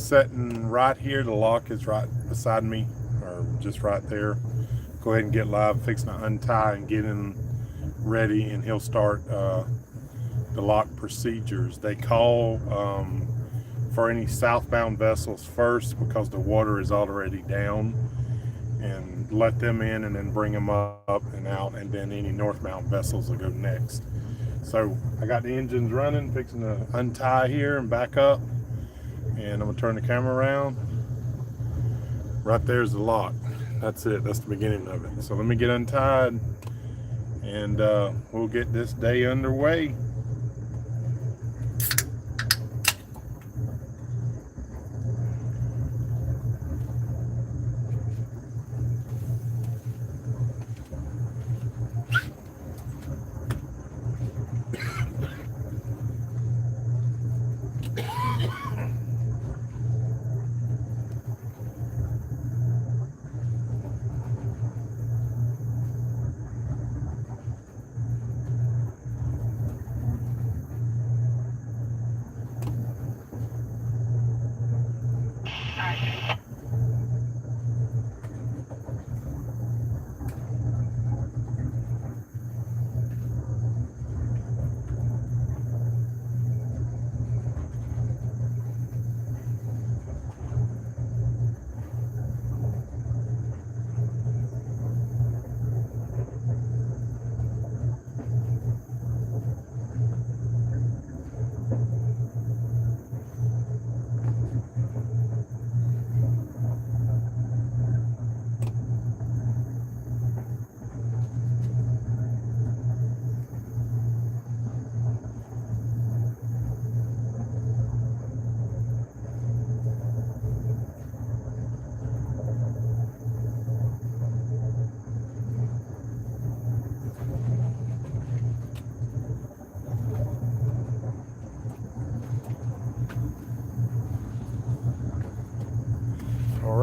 sitting right here. The lock is right beside me, or just right there. Go ahead and get live, fixing to untie and get him ready, and he'll start the lock procedures. They call for any southbound vessels first because the water is already down, and let them in and then bring them up and out, and then any northbound vessels will go next. So I got the engines running, fixing to untie here and back up, and I'm gonna turn the camera around. Right there's the lock. That's it, that's the beginning of it. So let me get untied, and we'll get this day underway.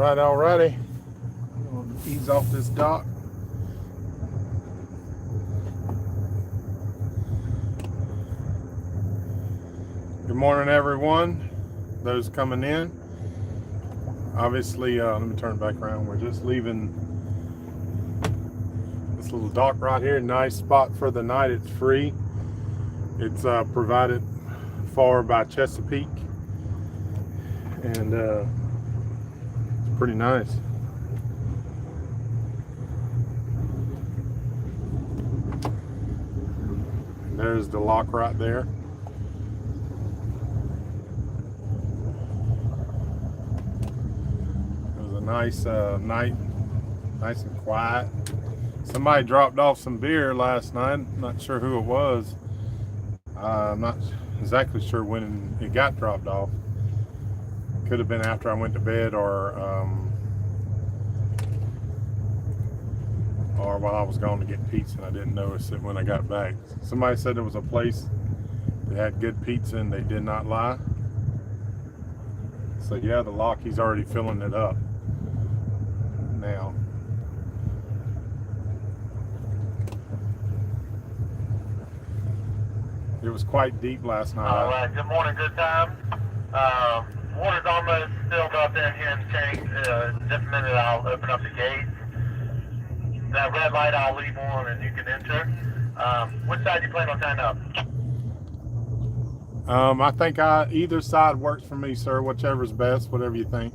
Alrighty. I'm gonna ease off this dock. Good morning, everyone. Those coming in. Obviously, let me turn it back around. We're just leaving this little dock right here. Nice spot for the night. It's free. It's provided for by Chesapeake, and it's pretty nice. There's the lock right there. It was a nice night, nice and quiet. Somebody dropped off some beer last night. Not sure who it was. I'm not exactly sure when it got dropped off. Could have been after I went to bed, or while I was going to get pizza and I didn't notice it when I got back. Somebody said there was a place that had good pizza and they did not lie. So yeah, the lock, he's already filling it up now. It was quite deep last night. All right, good morning, good time. Water's almost filled up in here in the tank. In just a minute I'll open up the gates. That red light I'll leave on and you can enter. Which side do you plan on tying up? I think either side works for me, sir. Whichever's best, whatever you think.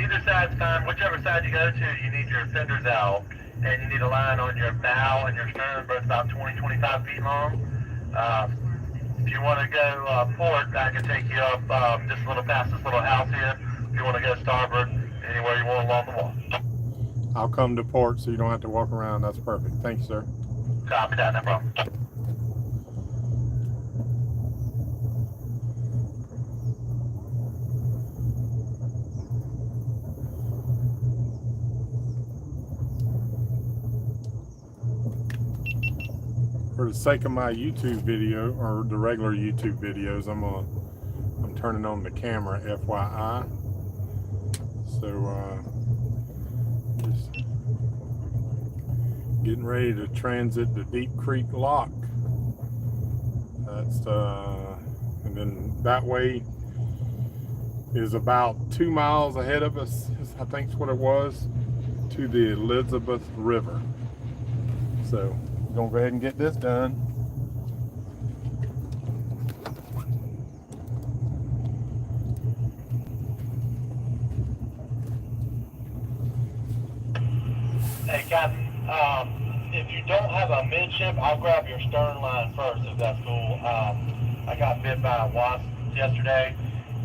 Either side's fine. Whichever side you go to, you need your fenders out. And you need a line on your bow and your stern, both about 20-25 feet long. If you want to go port, I can take you up just a little past this little house here. If you want to go starboard, anywhere you want along the wall. I'll come to port so you don't have to walk around. That's perfect. Thank you, sir. Copy that, no problem. For the sake of my YouTube video, or the regular YouTube videos, I'm turning on the camera, FYI. So just getting ready to transit the Deep Creek Lock. That's and then that way is about 2 miles ahead of us, I think is what it was, to the Elizabeth River. So we're gonna go ahead and get this done. Hey, Captain, if you don't have a midship, I'll grab your stern line first, if that's cool. I got bit by a wasp yesterday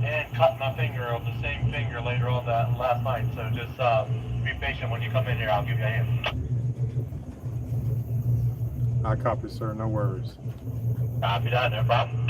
and cut my finger of the same finger later on that last night. So just be patient when you come in here. I'll give you a hand. I copy, sir. No worries. Copy that, no problem.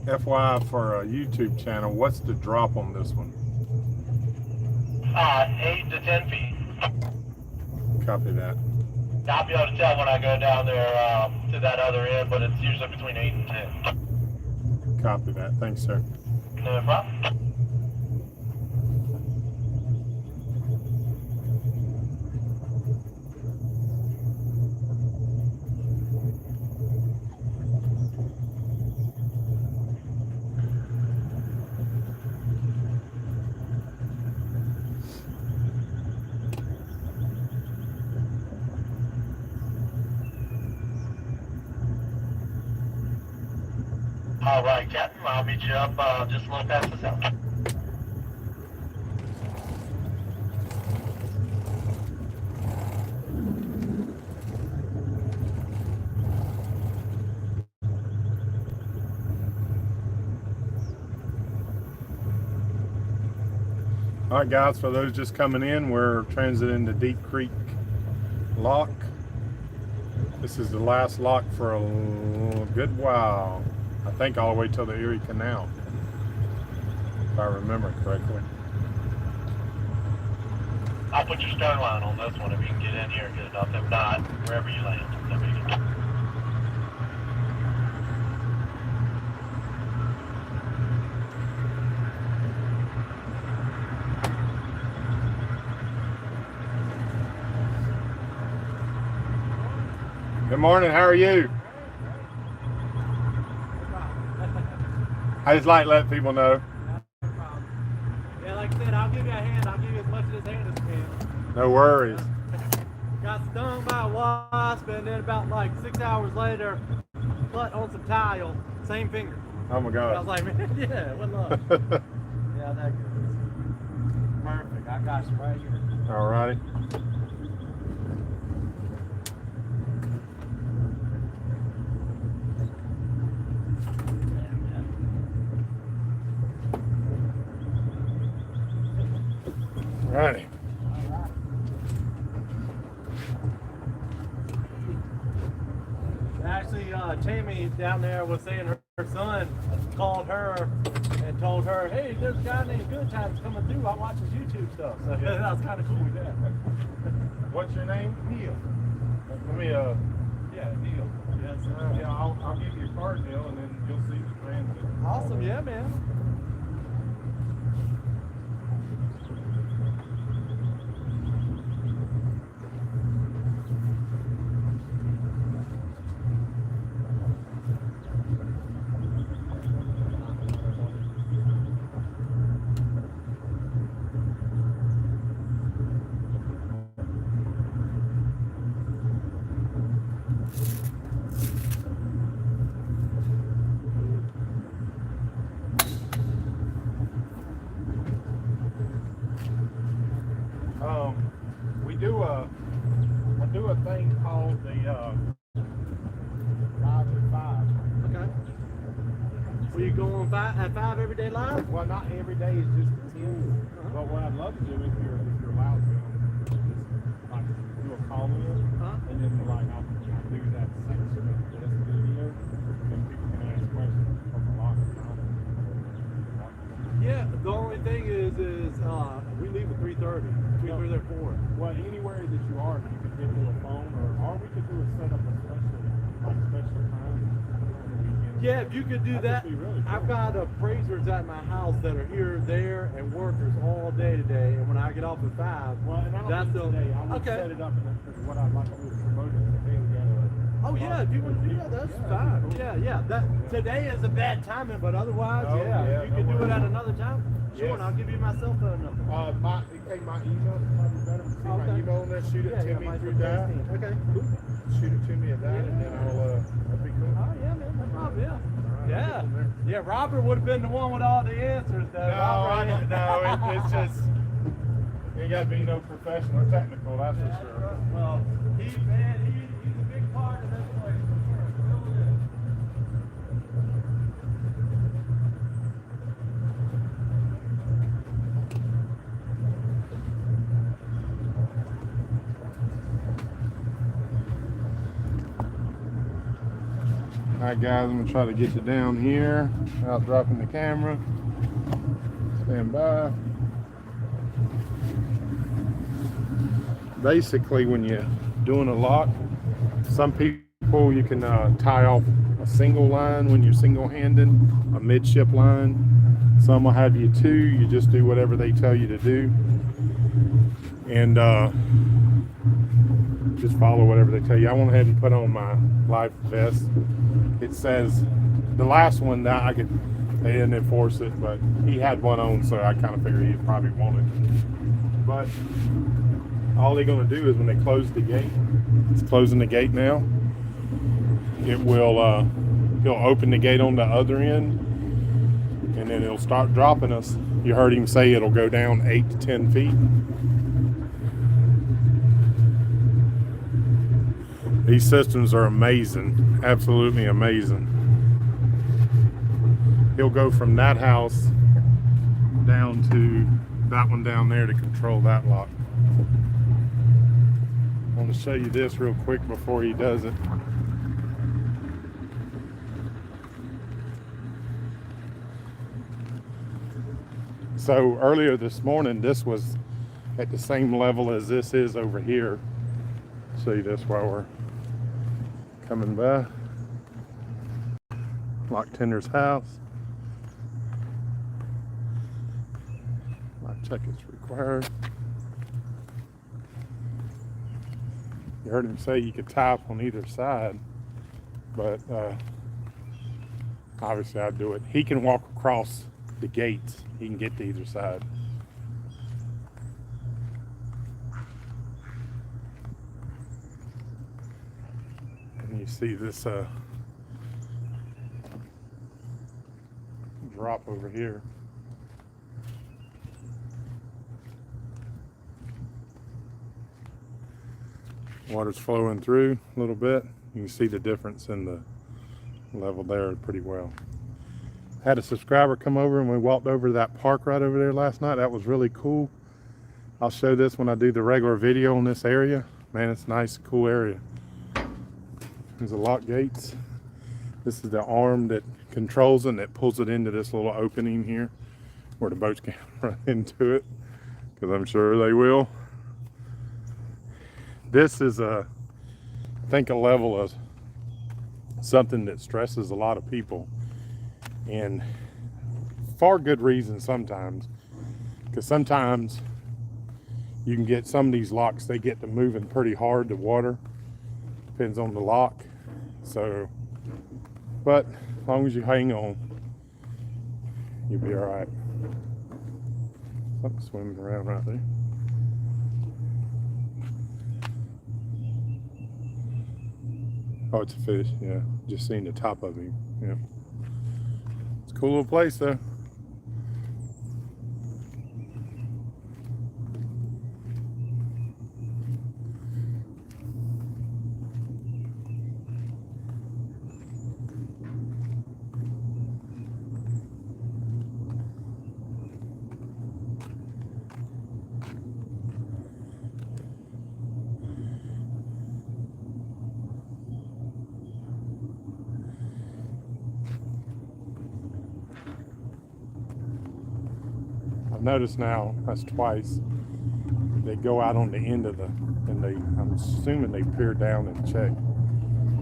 FYI for a YouTube channel, what's the drop on this one? 8 to 10 feet. Copy that. I'll be able to tell when I go down there to that other end, but it's usually between 8 and 10. Copy that. Thanks, sir. No problem. All right, Captain, I'll meet you up just a little past the south. All right, guys, for those just coming in, we're transiting to Deep Creek Lock. This is the last lock for a good while. I think all the way till the Erie Canal, if I remember correctly. I'll put your stern line on this one if you can get in here and get enough. If not, wherever you land. No big deal. Good morning, how are you? I just like letting people know. Yeah, like I said, I'll give you a hand. I'll give you as much of this hand as I can. No worries. Got stung by a wasp, and then about like 6 hours later, cut on some tile, same finger. Oh my I was God. like, man, yeah, what luck. Yeah, that good. Perfect. I got you right here. All righty. Righty. Actually, Tammy down there was saying her son called her and told her, hey, there's a guy named Good Times coming through. I watch his YouTube stuff. So that was kind of cool with that. What's your name? Neil. Let me, Yeah, Neil. Yes. yeah, I'll give you a card deal and then you'll see the transit. Awesome. Yeah, man. I do a thing called the 5 at 5. Okay. Will you go on at 5 everyday live? Well, not every day is just the 10. But what I'd love to do if you're allowed to, is like do a call in, and then like I'll do that section of this video, and people can ask questions from the locker. Yeah. The only thing is we leave at 3:30. Between 3 and 4. Well, anywhere that you are, if you could get to a phone, or we could do a set up a special time on the weekend Yeah, if you could do that. That'd be really cool. I've got appraisers at my house that are here, there, and workers all day today. And when I get off at 5, Well, and I don't that's think the today. I would okay. set it up because what I'd like to do is promote it. So, hey, we got Oh yeah, if you want to do that, that's fine. cool. Yeah. That today is a bad timing, but otherwise, Oh, yeah, you no can do it worries. at another time. Sure, Yes. and I'll give you my cell phone number. my email is probably better. See my Okay. email on there. Shoot it to me mine's through with that. 16. Okay, cool. Shoot it to me at that, and then that'd be cool. Oh yeah, man, no problem. Yeah. I'll Yeah. get from there. Yeah, Robert would have been the one with all the answers, though. No, I don't know. It's just you got to be no professional or technical. That's for sure. Well, he's a big part of this place. For sure. Really is. Alright guys, I'm gonna try to get you down here without dropping the camera. Stand by. Basically, when you're doing a lock, some people you can tie off a single line when you're single-handed, a midship line. Some will have you two. You just do whatever they tell you to do, and just follow whatever they tell you. I went ahead and put on my life vest. It says the last one that they didn't enforce it, but he had one on, so I kind of figured he'd probably want it. But all they're going to do is when they close the gate, it's closing the gate now, it will he'll open the gate on the other end, and then it'll start dropping us. You heard him say it'll go down 8 to 10 feet. These systems are amazing, absolutely amazing. He'll go from that house down to that one down there to control that lock. I want to show you this real quick before he does it. So earlier this morning, this was at the same level as this is over here. Show you this while we're coming by. Lock tender's house. Lock check is required. You heard him say you could type on either side, but obviously I'd do it. He can walk across the gates. He can get to either side. And you see this drop over here. Water's flowing through a little bit. You can see the difference in the level there pretty well. Had a subscriber come over and we walked over to that park right over there last night. That was really cool. I'll show this when I do the regular video on this area. Man, it's a nice, cool area. There's the lock gates. This is the arm that controls it and that pulls it into this little opening here where the boats can run into it, because I'm sure they will. This is I think a level of something that stresses a lot of people, and for good reason sometimes, because sometimes you can get some of these locks, they get to moving pretty hard, the water, depends on the lock. So, but as long as you hang on, you'll be all right. Something swimming around right there. Oh, it's a fish, yeah. Just seeing the top of him, yeah. It's a cool little place though. I've noticed now, that's twice, they go out on the end of the, and they, I'm assuming they peer down and check,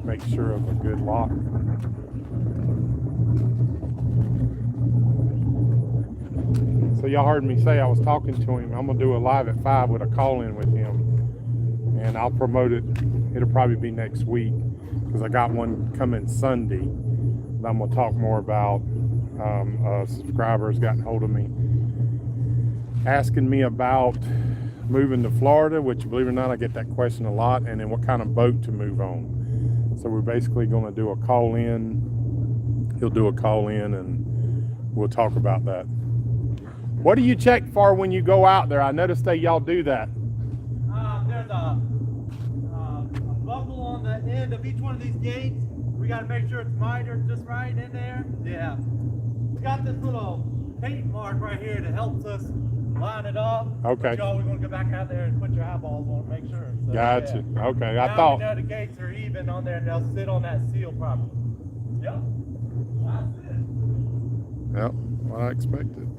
make sure of a good lock. y'all heard me say I was talking to him. I'm gonna do a live at 5 with a call-in with him, and I'll promote it. It'll probably be next week because I got one coming Sunday that I'm gonna talk more about. A subscriber has gotten hold of me asking me about moving to Florida, which, believe it or not, I get that question a lot, and then what kind of boat to move on. So we're basically going to do a call-in. He'll do a call-in, and we'll talk about that. What do you check for when you go out there? I noticed that y'all do that. There's a buckle on the end of each one of these gates. We got to make sure it's mitered just right in there. Yeah. It's got this little paint mark right here that helps us line it up. Okay. But y'all, we're going to go back out there and put your eyeballs on it, make sure. So, Gotcha. yeah. Okay. Now I thought. we know the gates are even on there and they'll sit on that seal properly. Yep. That's it. Yep. What I expected.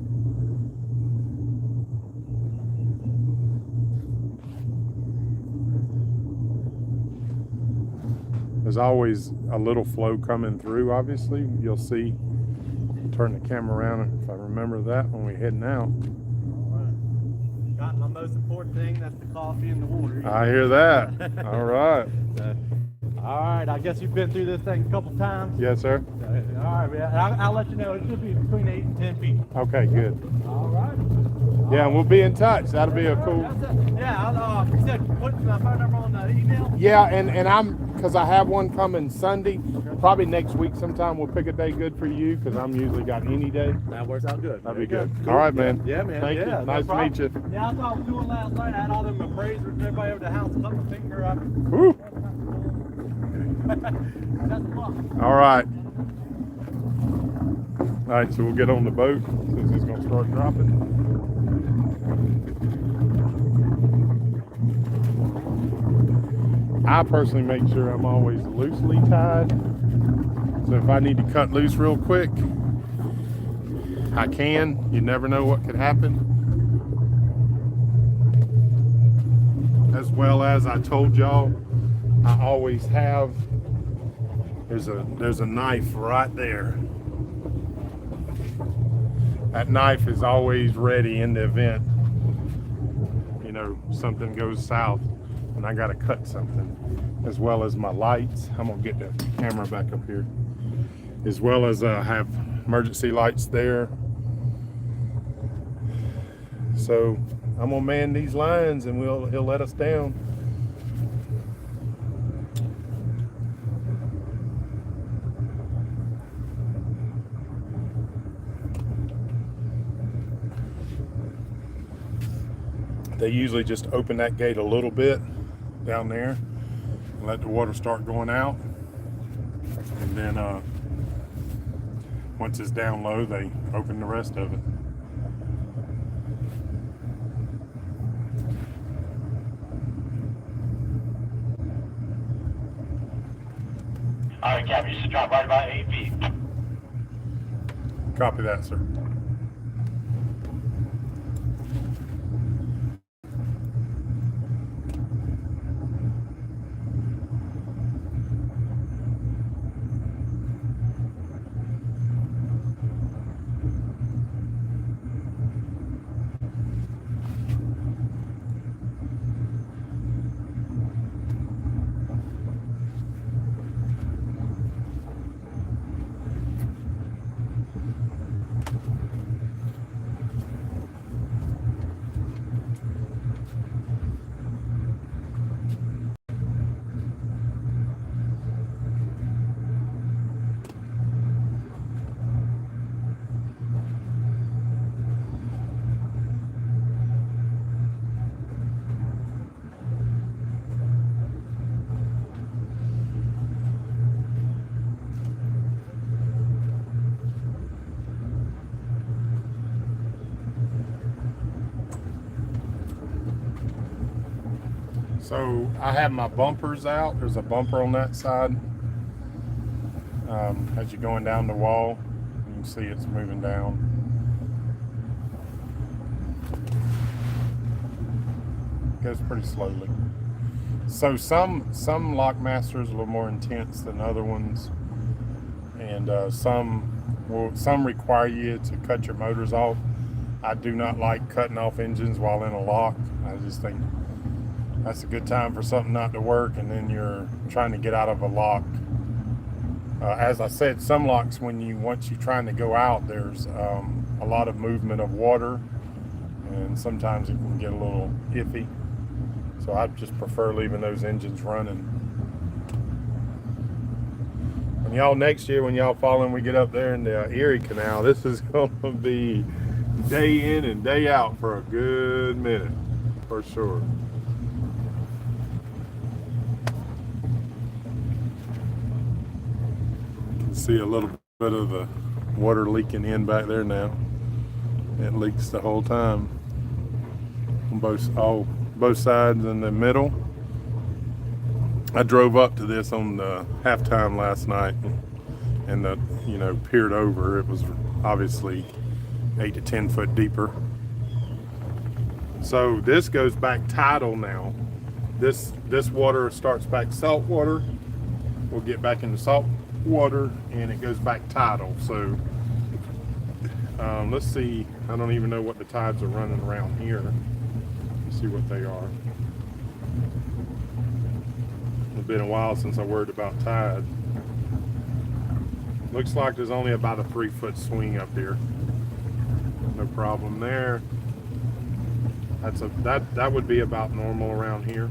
There's always a little flow coming through, obviously. You'll see. Turn the camera around if I remember that when we're heading out. Alright. Got my most important thing, that's the coffee and the water. I hear that. All right. Alright, I guess you've been through this thing a couple times. Yes, sir. Alright, I'll let you know. It should be between 8 and 10 feet. Okay, good. Alright. Yeah, and we'll be in touch. That'll be a cool. Yeah, you said put my phone number on the email? Yeah, and I'm, because I have one coming Sunday. Probably next week sometime we'll pick a day good for you because I'm usually got any day. That works out good. That'd be good. Cool. All right, man. Yeah, man. Thank you. No Nice to problem. meet you. Yeah, that's what I was doing last night. I had all them appraisers and everybody over the house put my finger up. Woo. That's fun. All right. All right, so we'll get on the boat since it's going to start dropping. I personally make sure I'm always loosely tied. So if I need to cut loose real quick, I can. You never know what could happen. As well as I told y'all, I always have, there's a knife right there. That knife is always ready in the event, you know, something goes south and I gotta cut something. As well as my lights. I'm gonna get the camera back up here. As well as have emergency lights there. So I'm gonna man these lines and he'll let us down. They usually just open that gate a little bit down there and let the water start going out. And then once it's down low, they open the rest of it. All right, Captain, you should drop right about 8 feet. Copy that, sir. So I have my bumpers out. There's a bumper on that side. As you're going down the wall, you can see it's moving down. Goes pretty slowly. So some Lockmasters are a little more intense than other ones, and some require you to cut your motors off I do not like cutting off engines while in a lock. I just think that's a good time for something not to work, and then you're trying to get out of a lock. As I said, some locks, once you're trying to go out, there's a lot of movement of water, and sometimes it can get a little iffy. So I just prefer leaving those engines running. And y'all, next year when y'all following, we get up there in the Erie Canal, this is going to be day in and day out for a good minute, for sure. You can see a little bit of the water leaking in back there now. It leaks the whole time on both sides in the middle. I drove up to this on the halftime last night, and peered over. It was obviously 8 to 10 foot deeper. So this goes back tidal now. This water starts back salt water. We'll get back into salt water, and it goes back tidal. So let's see. I don't even know what the tides are running around here. Let's see what they are. It's been a while since I worried about tide. Looks like there's only about a 3 foot swing up here. No problem there. That would be about normal around here.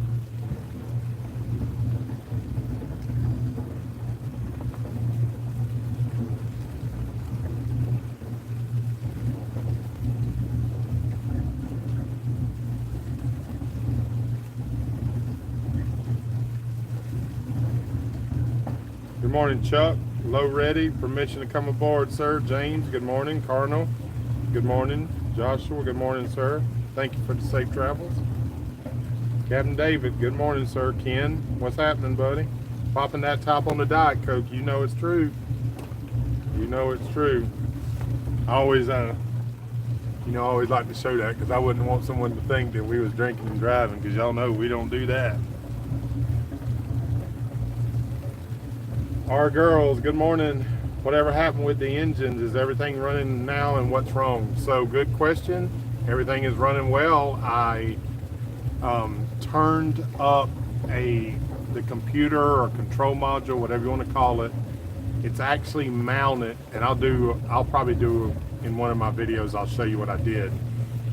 Good morning, Chuck. Low ready. Permission to come aboard, sir. James, good morning. Cardinal, good morning. Joshua, good morning, sir. Thank you for the safe travels. Captain David, good morning, sir. Ken, what's happening, buddy? Popping that top on the Diet Coke. You know it's true. You know it's true. I always like to show that because I wouldn't want someone to think that we was drinking and driving, because y'all know we don't do that. Our girls, good morning. Whatever happened with the engines? Is everything running now, and what's wrong? So good question. Everything is running well. I turned up the computer or control module, whatever you want to call it. It's actually mounted, and I'll probably do in one of my videos, I'll show you what I did.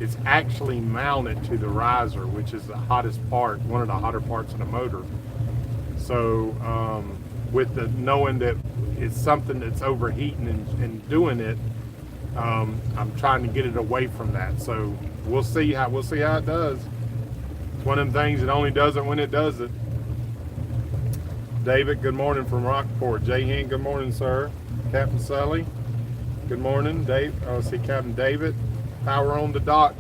It's actually mounted to the riser, which is the hottest part, one of the hotter parts of the motor. So with the knowing that it's something that's overheating and doing it, I'm trying to get it away from that. So we'll see how it does. It's one of them things that only does it when it does it. David, good morning from Rockport. Jay Hen, good morning, sir. Captain Sully, good morning. Dave, see Captain David. Power on the dock.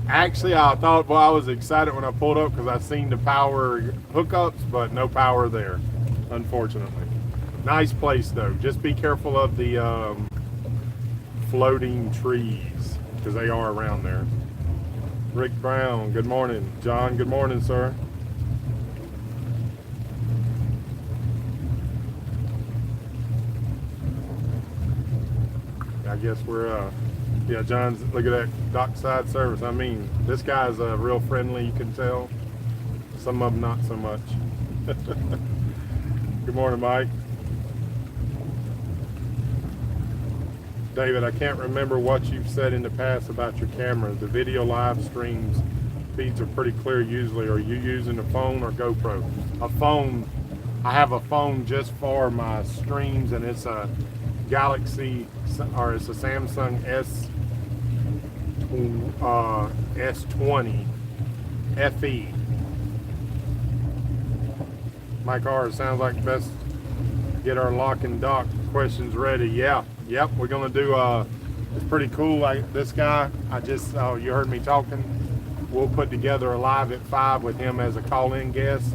Actually, I thought, I was excited when I pulled up because I seen the power hookups, but no power there, unfortunately. Nice place though. Just be careful of the floating trees, because they are around there. Rick Brown, good morning. John, good morning, sir. I guess we're yeah, John's, look at that dockside service. I mean, this guy's real friendly, you can tell. Some of them not so much. Good morning, Mike. David, I can't remember what you've said in the past about your camera. The video live streams feeds are pretty clear usually. Are you using a phone or GoPro? A phone. I have a phone just for my streams, and it's a Galaxy, or it's a Samsung S20 FE. Mike R, sounds like best get our lock and dock questions ready. Yeah, yep, we're gonna do it's pretty cool. Like this guy, you heard me talking. We'll put together a live at 5 with him as a call-in guest,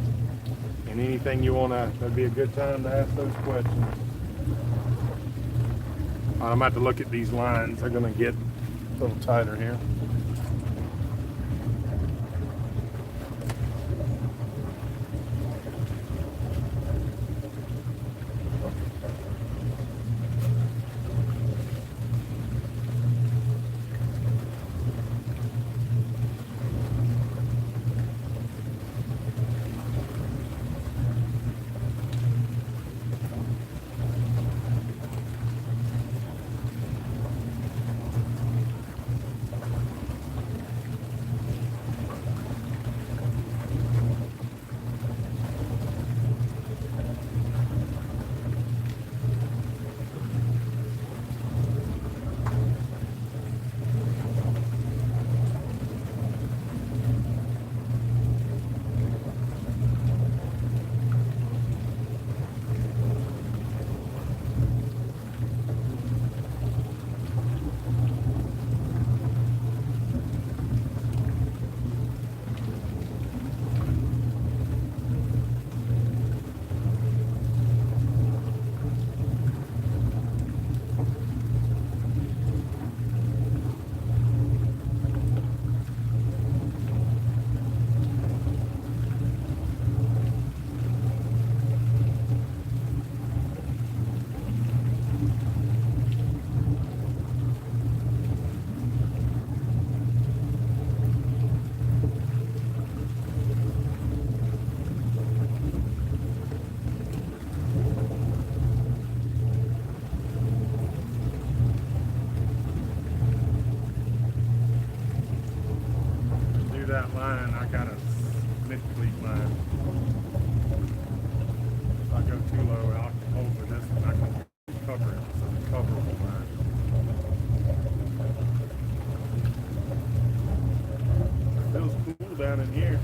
and anything you wanna, that'd be a good time to ask those questions. I'm about to look at these lines. They're gonna get a little tighter here. down in here.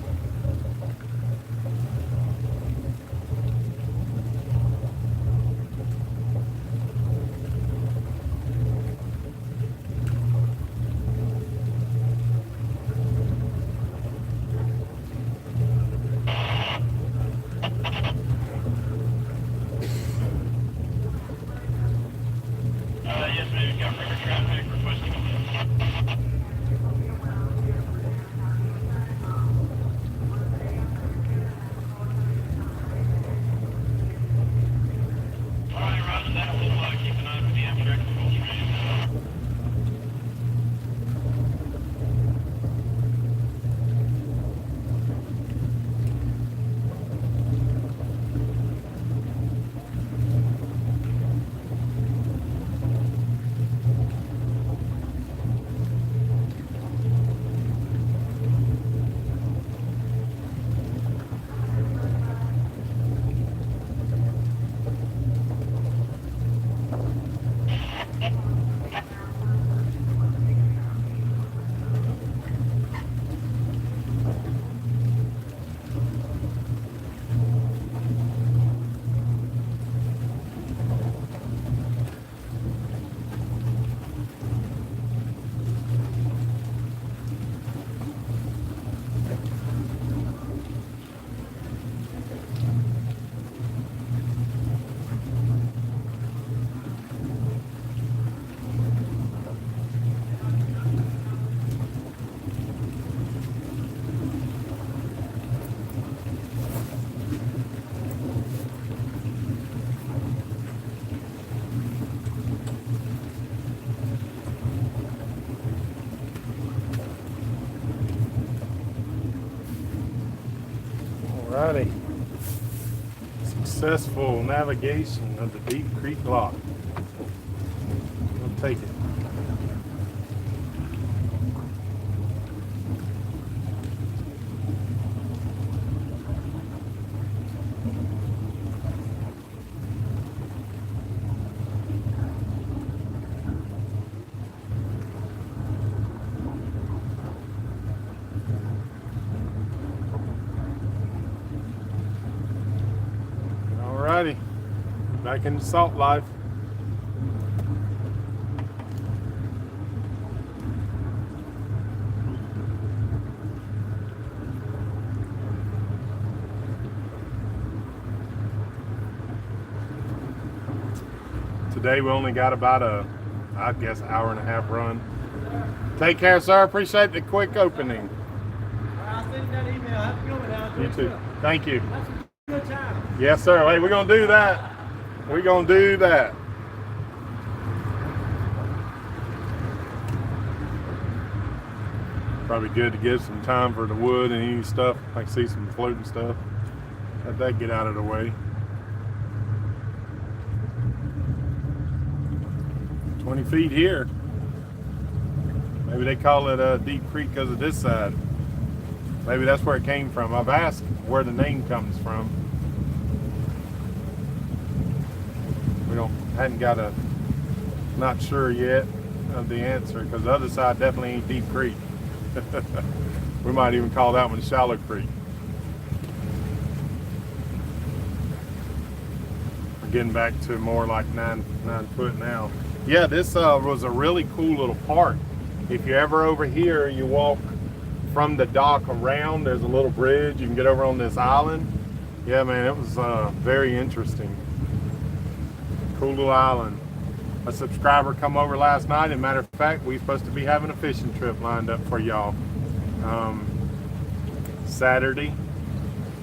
Yes, ma'am. Got river traffic requesting. All right, roger that. We'll keep an eye on the Amtrak and we'll keep it. Alrighty. Successful navigation of the Deep Creek Lock. We'll take it. Alrighty, back into salt life. Today we only got about I guess, hour and a half run. Take care, sir. Appreciate the quick opening. I'll send you that email. Have a good one now. You too. Thank you. That's a good time. Yes, sir. Hey, we're gonna do that. We're gonna do that. Probably good to give some time for the wood and any stuff. I can see some floating stuff. Let that get out of the way. 20 feet here. Maybe they call it Deep Creek because of this side. Maybe that's where it came from. I've asked where the name comes from. We hadn't got not sure yet of the answer because the other side definitely ain't Deep Creek. We might even call that one Shallow Creek. We're getting back to more like 9 foot now. Yeah, this was a really cool little park. If you're ever over here, you walk from the dock around. There's a little bridge. You can get over on this island. Yeah, man, it was very interesting. Cool little island. A subscriber come over last night, and matter of fact, we're supposed to be having a fishing trip lined up for y'all. Saturday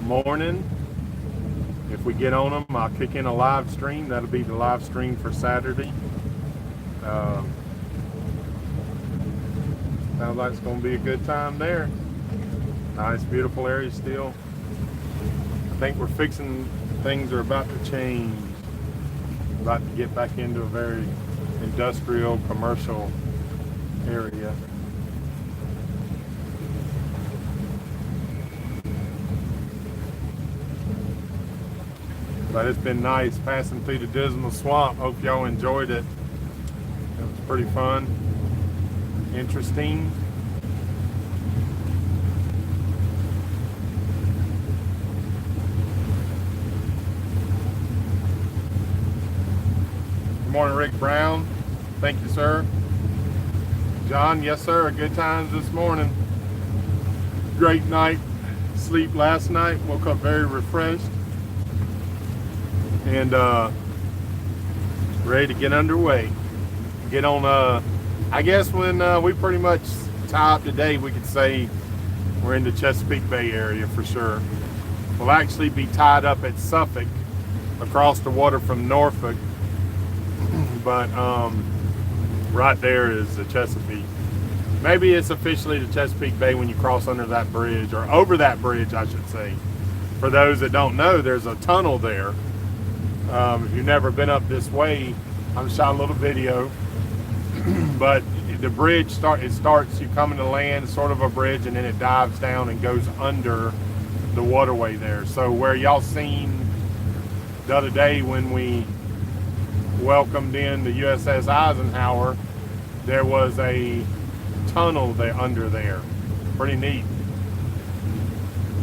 morning, if we get on them, I'll kick in a live stream. That'll be the live stream for Saturday. Sounds like it's going to be a good time there. Nice, beautiful area still. I think we're fixing, things are about to change. About to get back into a very industrial, commercial area. But it's been nice passing through the Dismal Swamp. Hope y'all enjoyed it. It was pretty fun, interesting. morning, Rick Brown. Thank you, sir. John, yes, sir. Good times this morning. Great night. Sleep last night. Woke up very refreshed. And ready to get underway. Get on, I guess when we pretty much tie up today, we could say we're in the Chesapeake Bay area for sure. We'll actually be tied up at Suffolk, across the water from Norfolk. But right there is the Chesapeake. Maybe it's officially the Chesapeake Bay when you cross under that bridge, or over that bridge, I should say. For those that don't know, there's a tunnel there. If you've never been up this way, I'm shot a little video. But the bridge starts, you come into land, sort of a bridge, and then it dives down and goes under the waterway there. So where y'all seen the other day when we welcomed in the USS Eisenhower, there was a tunnel there under there. Pretty neat.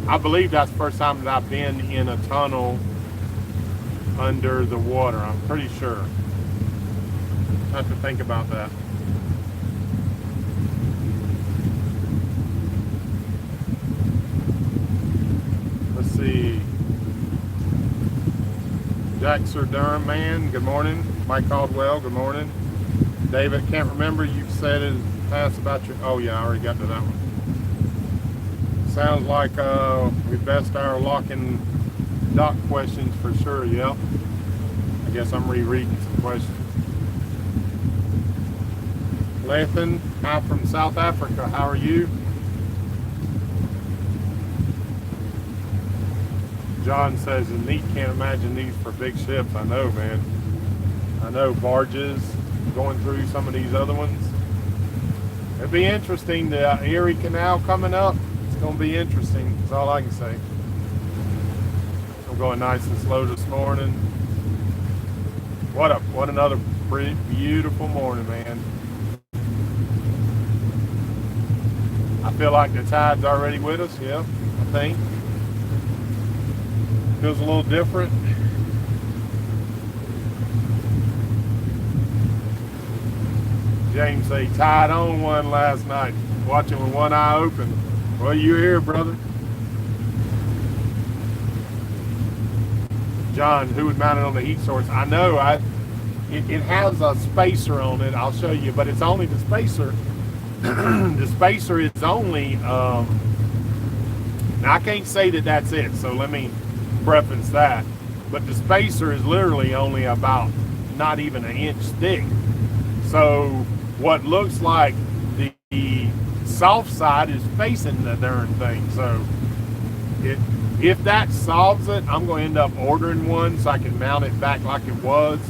I believe that's the first time that I've been in a tunnel under the water. I'm pretty sure. I have to think about that. Let's see. Jack Sir Durham, man, good morning. Mike Caldwell, good morning. David, can't remember, you've said in the past about your, oh yeah, I already got to that one. Sounds like we best our lock and dock questions for sure, yeah. I guess I'm rereading some questions. Lathan, hi from South Africa, how are you? John says, neat, can't imagine these for big ships. I know, man. I know, barges going through some of these other ones. It'd be interesting, the Erie Canal coming up. It's going to be interesting, that's all I can say. I'm going nice and slow this morning. What another pretty beautiful morning, man. I feel like the tide's already with us, yeah, I think. Feels a little different. James say, tied on one last night, watching with one eye open. Well, you're here, brother. John, who would mount it on the heat source? I know, it has a spacer on it, I'll show you, but it's only the spacer. The spacer is only, now I can't say that that's it, so let me preface that, but the spacer is literally only about not even an inch thick. So what looks like the soft side is facing the darn thing. So if that solves it, I'm going to end up ordering one so I can mount it back like it was.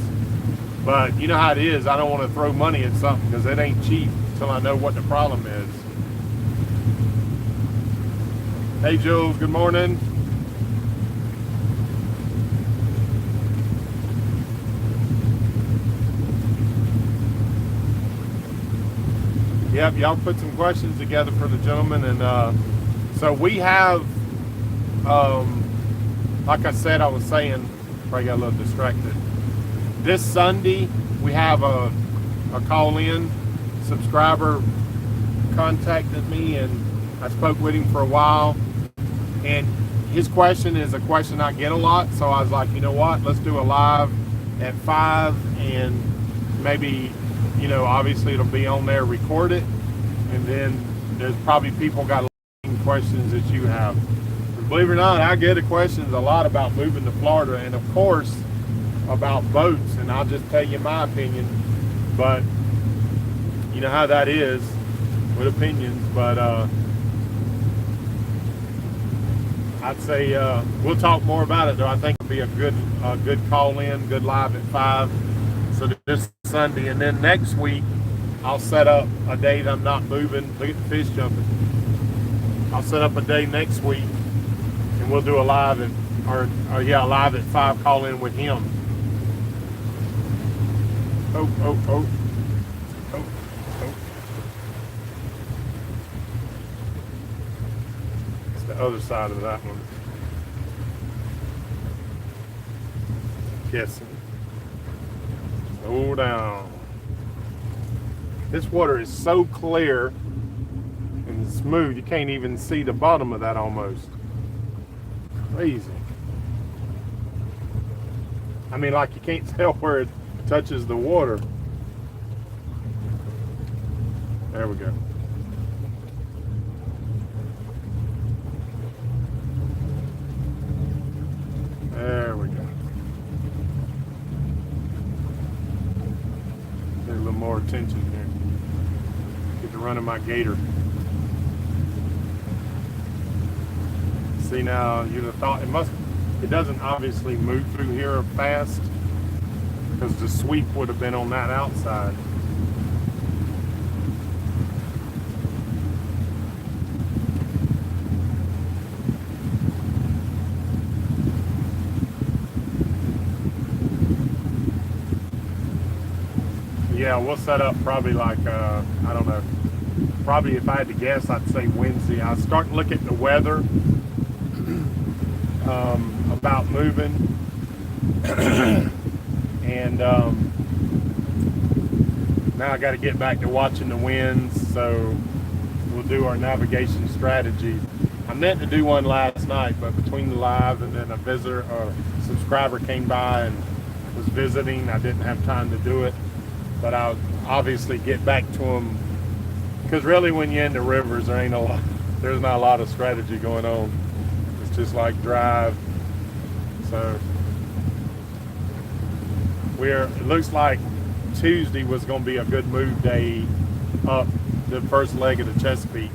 But you know how it is, I don't want to throw money at something because it ain't cheap until I know what the problem is. Hey Jules, good morning. Yep, y'all put some questions together for the gentleman, and so we have, like I said, I was saying, probably got a little distracted. This Sunday, we have a call-in. Subscriber contacted me, and I spoke with him for a while, and his question is a question I get a lot, so I was like, you know what, let's do a live at 5, and maybe, you know, obviously it'll be on there recorded, and then there's probably people got questions that you have. But believe it or not, I get questions a lot about moving to Florida, and of course about boats, and I'll just tell you my opinion, but you know how that is with opinions. But I'd say we'll talk more about it, though. I think it'll be a good call in, good live at 5. So this Sunday, and then next week I'll set up a day that I'm not moving. Look at the fish jumping. I'll set up a day next week, and we'll do a live at, a live at 5 call in with him. Oh. It's the other side of that one. Kissing. Cool down. This water is so clear and smooth, you can't even see the bottom of that almost. Crazy. I mean, like you can't tell where it touches the water. There we go. There we go. Get a little more attention here. Get to running my gator. See, now you'd have thought it doesn't obviously move through here fast because the sweep would have been on that outside. Yeah, we'll set up probably like, I don't know, probably if I had to guess, I'd say Wednesday. I was starting to look at the weather, about moving, and now I got to get back to watching the winds, so we'll do our navigation strategy. I meant to do one last night, but between the live and then a subscriber came by and was visiting, I didn't have time to do it. But I'll obviously get back to them, because really when you're in the rivers, there's not a lot of strategy going on. It's just like drive. So it looks like Tuesday was going to be a good move day up the first leg of the Chesapeake.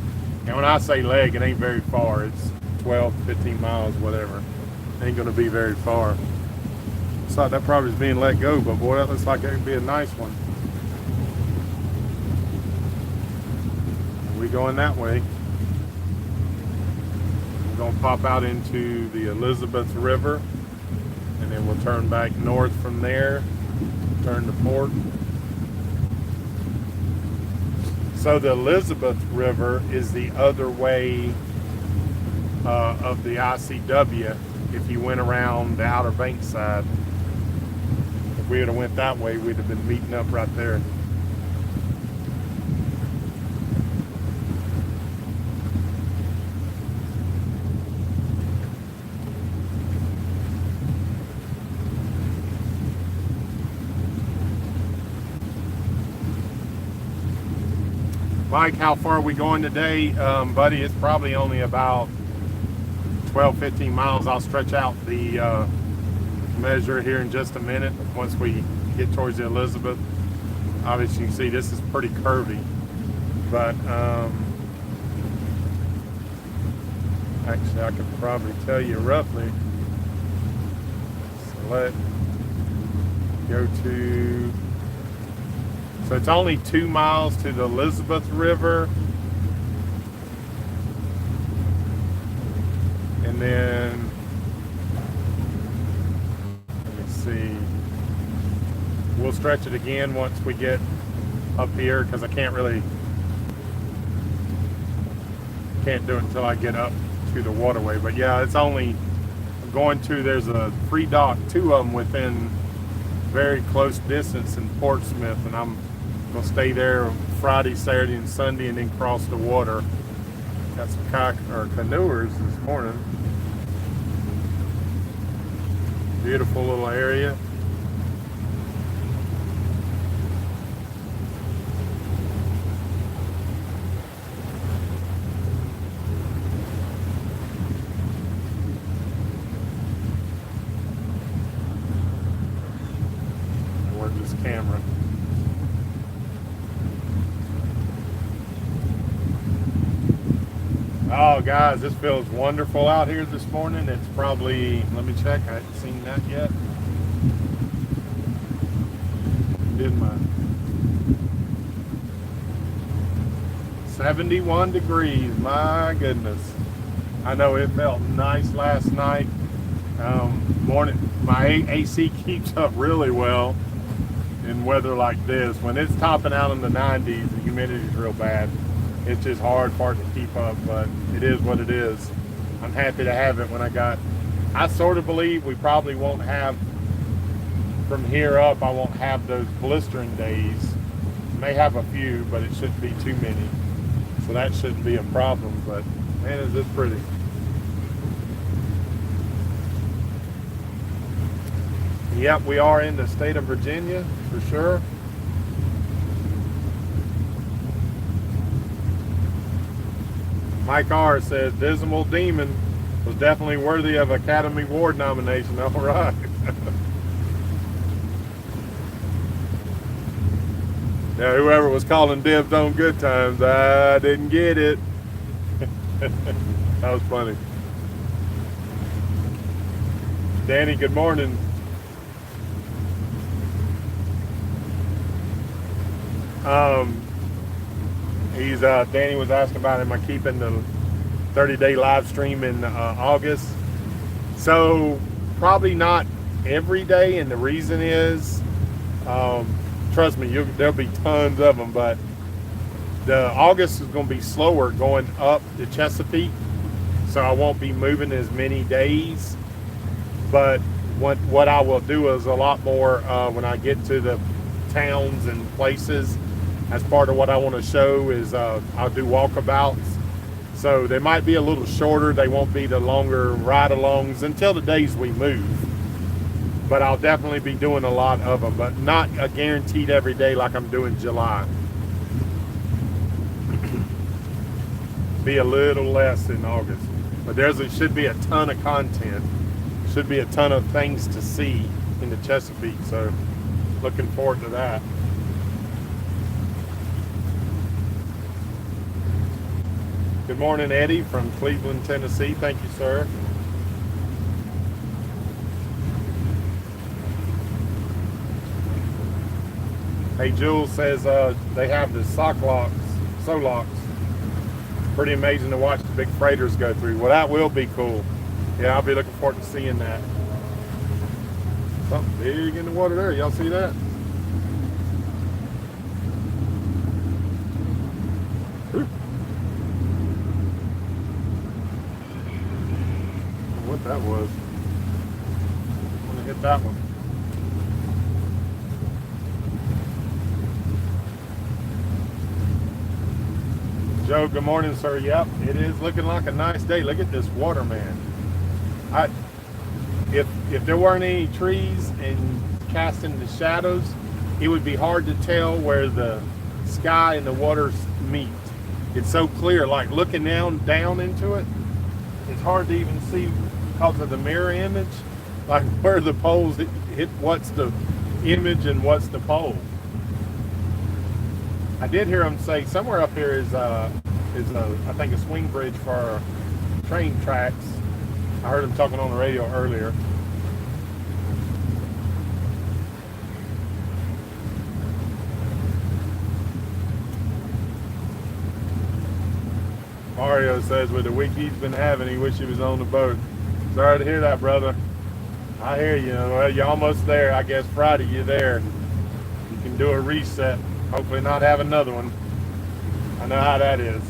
And when I say leg, it ain't very far. It's 12, 15 miles, whatever. It ain't going to be very far. Looks like that probably is being let go, but boy, that looks like it could be a nice one. We going that way. We're going to pop out into the Elizabeth River, and then we'll turn back north from there, turn to port. So the Elizabeth River is the other way of the ICW if you went around the Outer Banks side. If we would have went that way, we'd have been meeting up right there. Mike, how far are we going today? Buddy, it's probably only about 12, 15 miles. I'll stretch out the measure here in just a minute once we get towards the Elizabeth. Obviously, you can see this is pretty curvy, but actually, I could probably tell you roughly. So let's go to. So it's only 2 miles to the Elizabeth River. And then, let me see. We'll stretch it again once we get up here, because I can't do it until I get up to the waterway. But yeah, it's only there's a free dock, 2 of them within very close distance in Portsmouth, and I'm going to stay there Friday, Saturday, and Sunday, and then cross the water. Got some canoers this morning. Beautiful little area. Work this camera. Oh, guys, this feels wonderful out here this morning. It's probably, let me check, I haven't seen that yet. Did my 71 degrees, my goodness. I know it felt nice last night. Morning, my AC keeps up really well in weather like this. When it's topping out in the 90s, the humidity is real bad. It's just hard for it to keep up, but it is what it is. I'm happy to have it when I sort of believe we probably won't have from here up, I won't have those blistering days. May have a few, but it shouldn't be too many. So that shouldn't be a problem, but man, is this pretty. Yep, we are in the state of Virginia, for sure. Mike R. says, Dismal Demon was definitely worthy of Academy Award nomination. All right. Now, whoever was calling dibs on Good Times, I didn't get it. That was funny. Danny, good morning. Danny was asking about, am I keeping the 30-day live stream in August? So probably not every day, and the reason is, trust me, there'll be tons of them, but the August is going to be slower going up to Chesapeake, so I won't be moving as many days. But what I will do is a lot more when I get to the towns and places. As part of what I want to show is I'll do walkabouts. So they might be a little shorter. They won't be the longer ride-alongs until the days we move. But I'll definitely be doing a lot of them, but not a guaranteed every day like I'm doing July. Be a little less in August. But should be a ton of content. Should be a ton of things to see in the Chesapeake. So looking forward to that. Good morning, Eddie from Cleveland, Tennessee. Thank you, sir. Hey, Jules says they have the Solocks. Pretty amazing to watch the big freighters go through. Well, that will be cool. Yeah, I'll be looking forward to seeing that. Something big in the water there. Y'all see that? What that was. I'm gonna hit that one. Joe, good morning, sir. Yep, it is looking like a nice day. Look at this water, man. If there weren't any trees and casting the shadows, it would be hard to tell where the sky and the water meet. It's so clear, like looking down into it, it's hard to even see because of the mirror image, like where the poles hit, what's the image and what's the pole. I did hear them say somewhere up here is I think a swing bridge for train tracks. I heard them talking on the radio earlier. Mario says with the week he's been having, he wish he was on the boat. Sorry to hear that, brother. I hear you. Well, you're almost there. I guess Friday you're there. You can do a reset. Hopefully not have another one. I know how that is.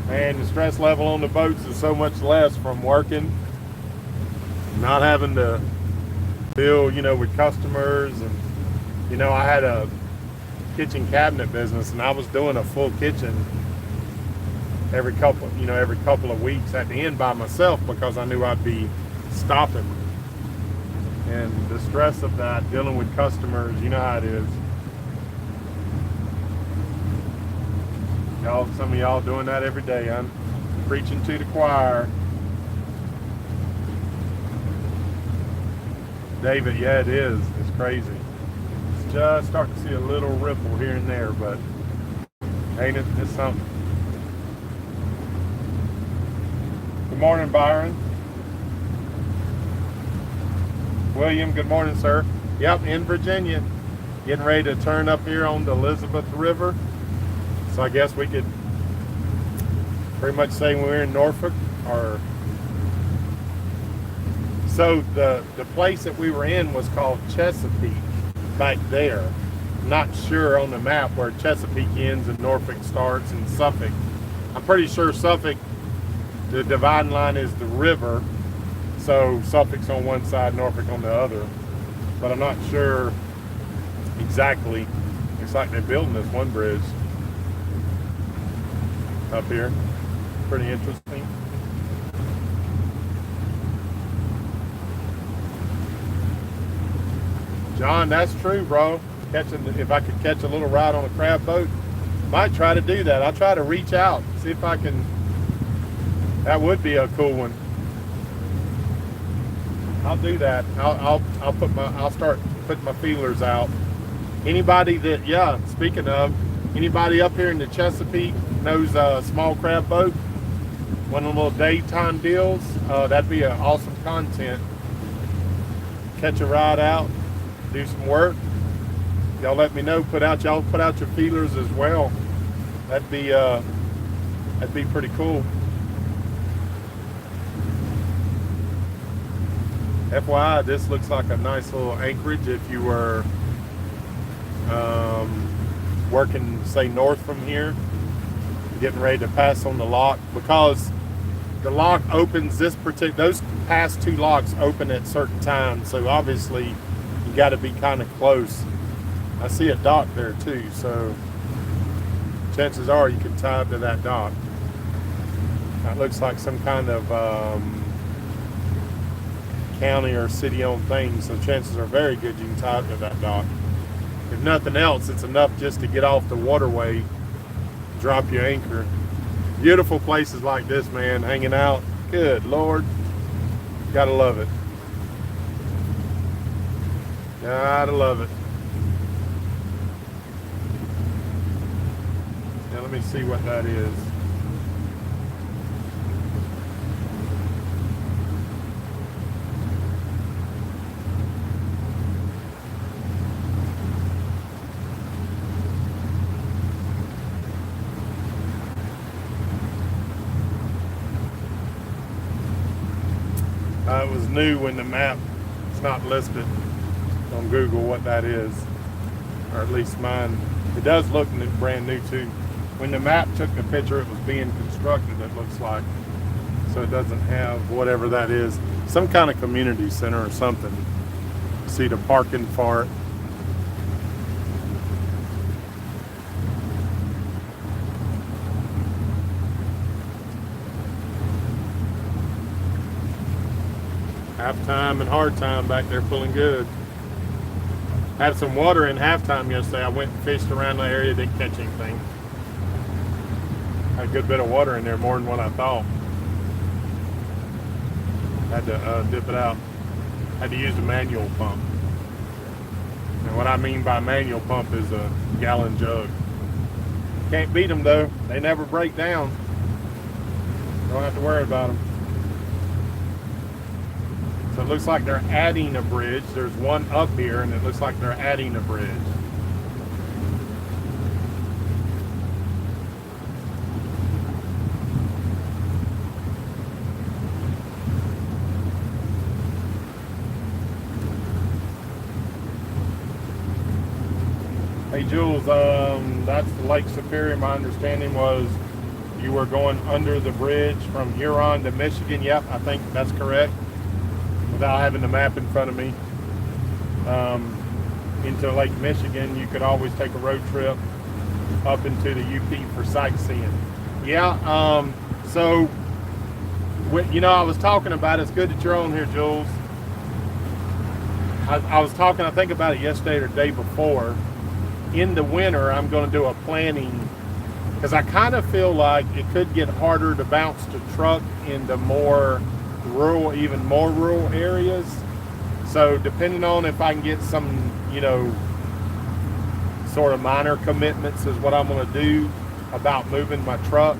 Man, the stress level on the boats is so much less from working, not having to deal, with customers. And, I had a kitchen cabinet business, and I was doing a full kitchen every couple of weeks at the end by myself because I knew I'd be stopping. And the stress of that, dealing with customers, you know how it is. Some of y'all doing that every day. I'm preaching to the choir. David, yeah, it is. It's crazy. It's just starting to see a little ripple here and there, but ain't it? It's something. Good morning, Byron. William, good morning, sir. Yep, in Virginia. Getting ready to turn up here on the Elizabeth River. So I guess we could pretty much say we're in Norfolk. So the place that we were in was called Chesapeake back there. Not sure on the map where Chesapeake ends and Norfolk starts and Suffolk. I'm pretty sure Suffolk, the dividing line is the river. So Suffolk's on one side, Norfolk on the other. But I'm not sure exactly. Looks like they're building this one bridge up here. Pretty interesting. John, that's true, bro. If I could catch a little ride on a crab boat, might try to do that. I'll try to reach out, see if I can. That would be a cool one. I'll do that. I'll start putting my feelers out. Anybody that, yeah, speaking of, anybody up here in the Chesapeake knows a small crab boat, one of the little daytime deals, that'd be an awesome content. Catch a ride out, do some work. Y'all let me know. Y'all put out your feelers as well. That'd be pretty cool. FYI, this looks like a nice little anchorage if you were working, say, north from here, getting ready to pass on the lock, because the lock opens those past two locks open at certain times, so obviously you got to be kind of close. I see a dock there too, so chances are you can tie up to that dock. That looks like some kind of county or city-owned thing, so chances are very good you can tie up to that dock. If nothing else, it's enough just to get off the waterway, drop your anchor. Beautiful places like this, man, hanging out. Good Lord. Gotta love it. Gotta love it. Now let me see what that is. It was new when the map, it's not listed on Google what that is, or at least mine. It does look brand new too. When the map took the picture, it was being constructed, it looks like. So it doesn't have whatever that is. Some kind of community center or something. See the parking for it. Halftime and hard time back there pulling good. Had some water in halftime yesterday. I went and fished around the area, didn't catch anything. Had a good bit of water in there, more than what I thought. Had to dip it out. Had to use a manual pump. And what I mean by manual pump is a gallon jug. Can't beat them though. They never break down. Don't have to worry about them. So it looks like they're adding a bridge. There's one up here, and it looks like they're adding a bridge. Hey Jules, that's the Lake Superior. My understanding was you were going under the bridge from Huron to Michigan. Yep, I think that's correct. Without having the map in front of me, into Lake Michigan, you could always take a road trip up into the UP for sightseeing. Yeah, so, you know, I was talking about, it's good that you're on here, Jules. I was talking, I think about it yesterday or the day before. In the winter, I'm going to do a planning, because I kind of feel like it could get harder to bounce the truck into more rural, even more rural areas. So depending on if I can get some, you know, sort of minor commitments is what I'm going to do about moving my truck.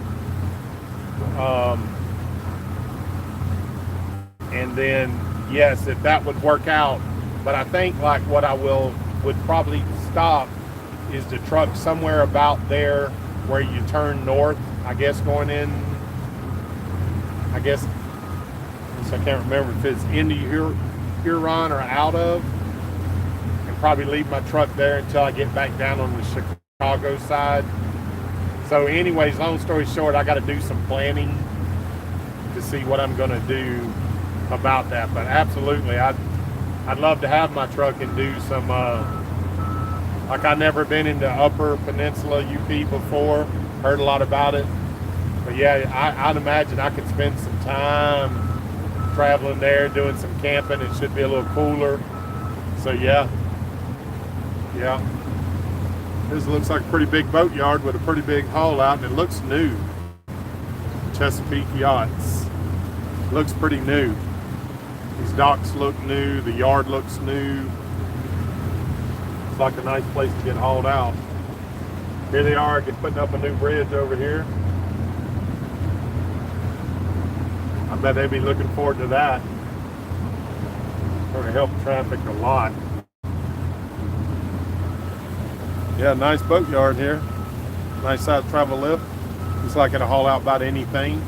And then, yes, if that would work out. But I think like what I would probably stop is the truck somewhere about there where you turn north, I guess going in, I guess, I can't remember if it's into Huron or out of, and probably leave my truck there until I get back down on the Chicago side. So anyways, long story short, I got to do some planning to see what I'm going to do about that. But absolutely, I'd love to have my truck and do some. Like I've never been into Upper Peninsula UP before. Heard a lot about it, but yeah, I'd imagine I could spend some time traveling there, doing some camping. It should be a little cooler. So yeah. This looks like a pretty big boatyard with a pretty big haul out, and it looks new. Chesapeake Yachts. Looks pretty new. These docks look new. The yard looks new. It's like a nice place to get hauled out. Here they are, putting up a new bridge over here. I bet they'd be looking forward to that. Going to help traffic a lot. Yeah, nice boatyard here. Nice size travel lift. Looks like it'll haul out about anything.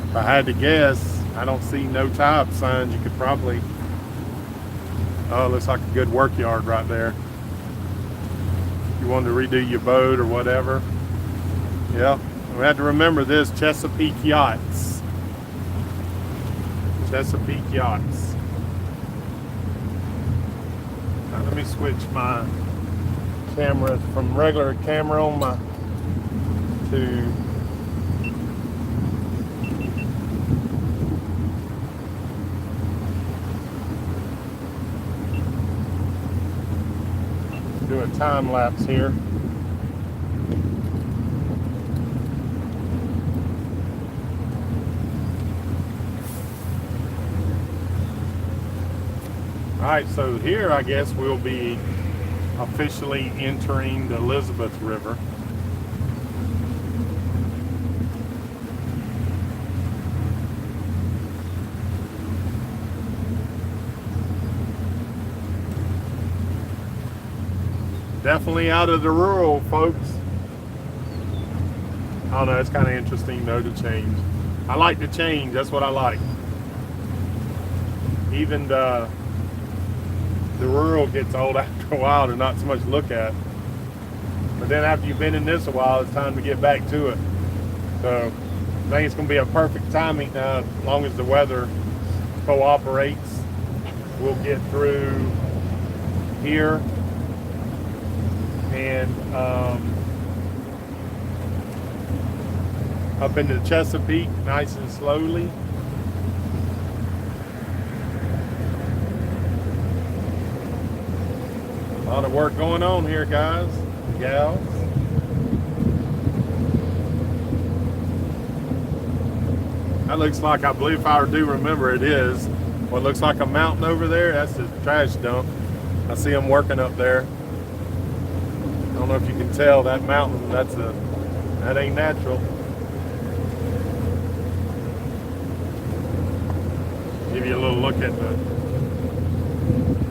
If I had to guess, I don't see no tie-up signs. You could probably... Oh, looks like a good work yard right there. If you wanted to redo your boat or whatever. Yeah, we had to remember this, Chesapeake Yachts. Chesapeake Yachts. Now let me switch my camera from regular camera on my to do a time lapse here. Alright, so here I guess we'll be officially entering the Elizabeth River. Definitely out of the rural, folks. I don't know, it's kind of interesting though to change. I like to change, that's what I like. Even the rural gets old after a while to not so much look at. But then after you've been in this a while, it's time to get back to it. So I think it's going to be a perfect timing now, as long as the weather cooperates. We'll get through here and up into the Chesapeake nice and slowly. A lot of work going on here, guys and gals. That looks like, I believe if I do remember, it is what looks like a mountain over there. That's the trash dump. I see them working up there. I don't know if you can tell that mountain, that ain't natural. Give you a little look at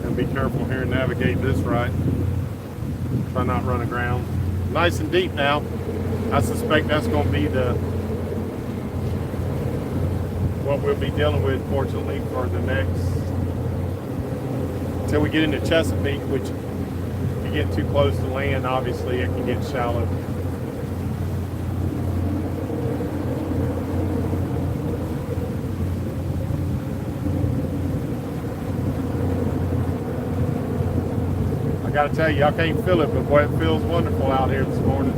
and be careful here and navigate this right. Try not run aground. Nice and deep now. I suspect that's going to be what we'll be dealing with, fortunately, for the next, until we get into Chesapeake, which if you get too close to land, obviously it can get shallow. I gotta tell you, I can't feel it, but boy, it feels wonderful out here this morning.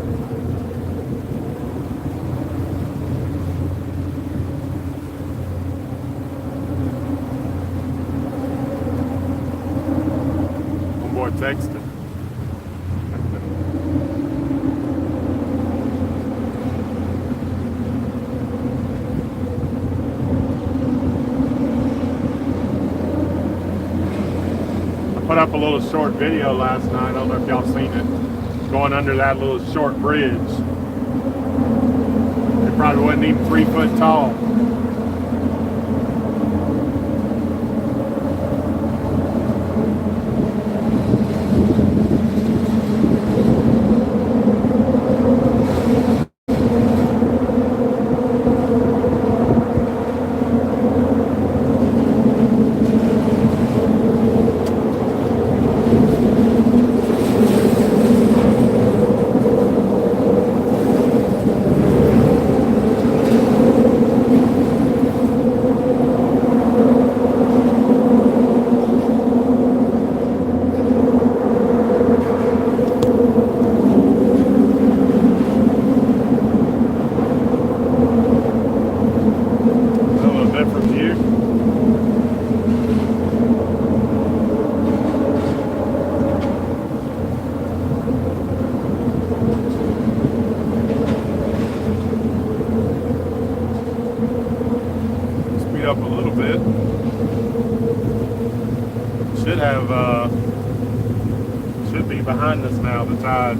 Homeboy texted. Put up a little short video last night. I don't know if y'all seen it. Going under that little short bridge. It probably wasn't even 3 foot tall. should be behind us now, the tide.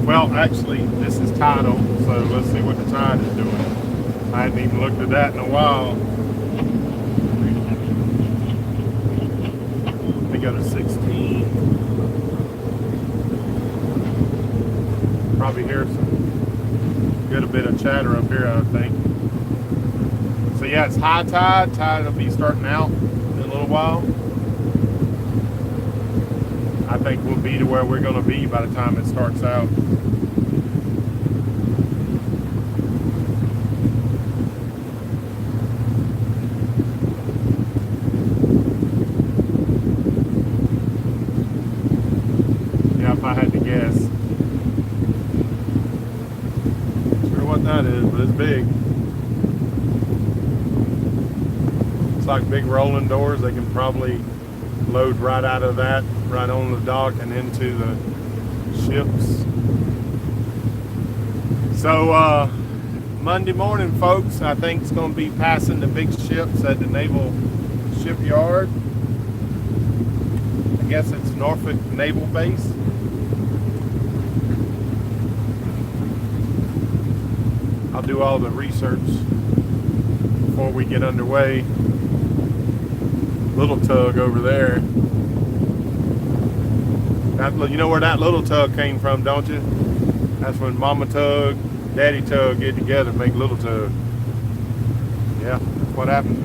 Well, actually, this is tidal, so let's see what the tide is doing. I hadn't even looked at that in a while. We go to 16. Probably hear get a bit of chatter up here, I think. So yeah, it's high tide. Tide will be starting out in a little while. I think we'll be to where we're going to be by the time it starts out. Yeah, if I had to guess. Sure what that is, but it's big. It's like big rolling doors. They can probably load right out of that, right on the dock and into the ships. So Monday morning, folks, I think it's going to be passing the big ships at the Naval shipyard. I guess it's Norfolk Naval Base. I'll do all the research before we get underway. Little tug over there. You know where that little tug came from, don't you? That's when Mama Tug, Daddy Tug get together and make little tug. Yeah, that's what happened.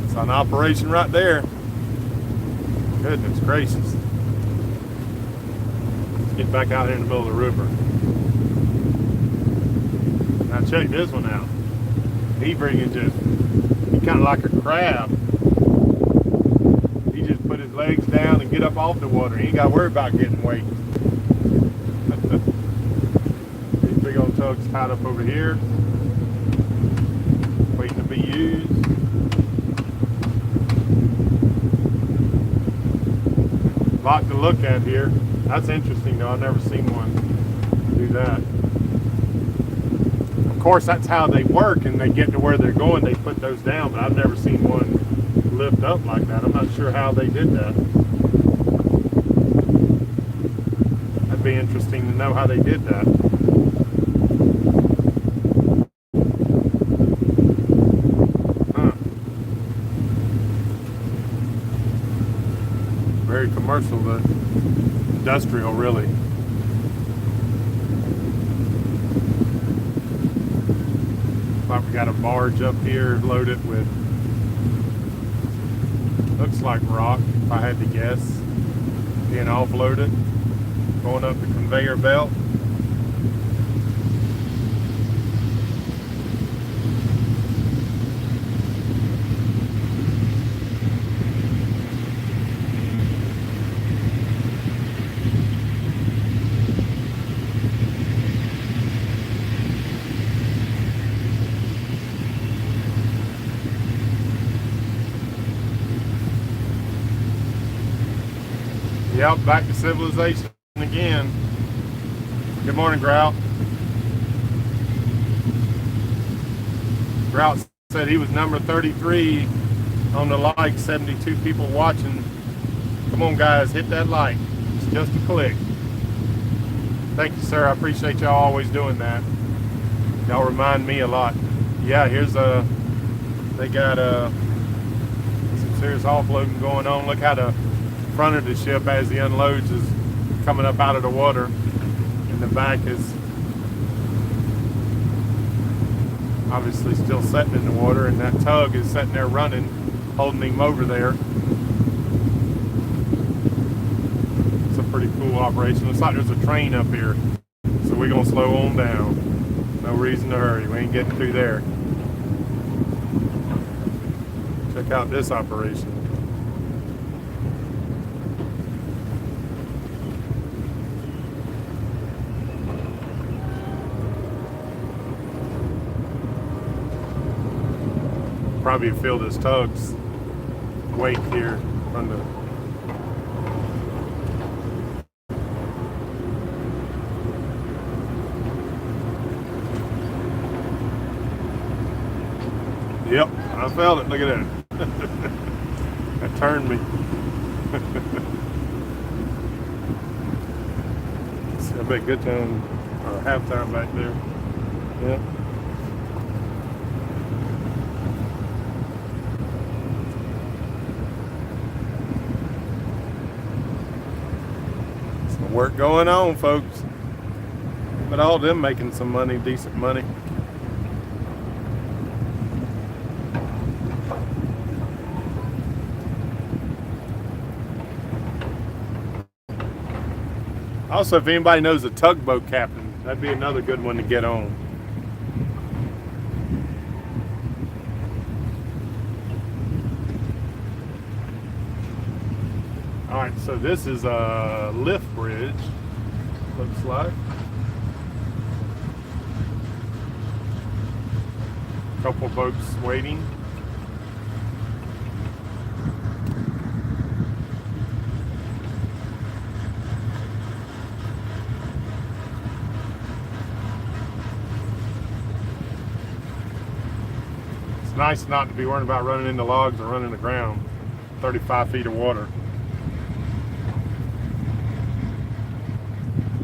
It's an operation right there. Goodness gracious. Let's get back out here in the middle of the river. Now check this one out. He kind of like a crab. He just put his legs down and get up off the water. He ain't got to worry about getting weight. These big old tugs tied up over here, waiting to be used. A lot to look at here. That's interesting though. I've never seen one do that. Of course, that's how they work, and they get to where they're going. They put those down, but I've never seen one lift up like that. I'm not sure how they did that. That'd be interesting to know how they did that. Huh. Very commercial, but industrial, really. We got a barge up here loaded with, looks like rock, if I had to guess, being offloaded, going up the conveyor belt. Yep, back to civilization again. Good morning, Grout. Grout said he was number 33 on the like, 72 people watching. Come on, guys, hit that like. It's just a click. Thank you, sir. I appreciate y'all always doing that. Y'all remind me a lot. Yeah, here's they got some serious offloading going on. Look how the front of the ship as he unloads is coming up out of the water, and the back is obviously still sitting in the water, and that tug is sitting there running, holding him over there. It's a pretty cool operation. Looks like there's a train up here, so we're gonna slow on down. No reason to hurry. We ain't getting through there. Check out this operation. Probably feel this tug's weight here on the Yep, I felt it. Look at that. That turned me. It's a bit good time or halftime back there. Yep. Some work going on, folks. But all of them making some money, decent money. Also, if anybody knows a tugboat captain, that'd be another good one to get on. All right, so this is a lift bridge, looks like. Couple boats waiting. It's nice not to be worrying about running into logs or running the ground. 35 feet of water.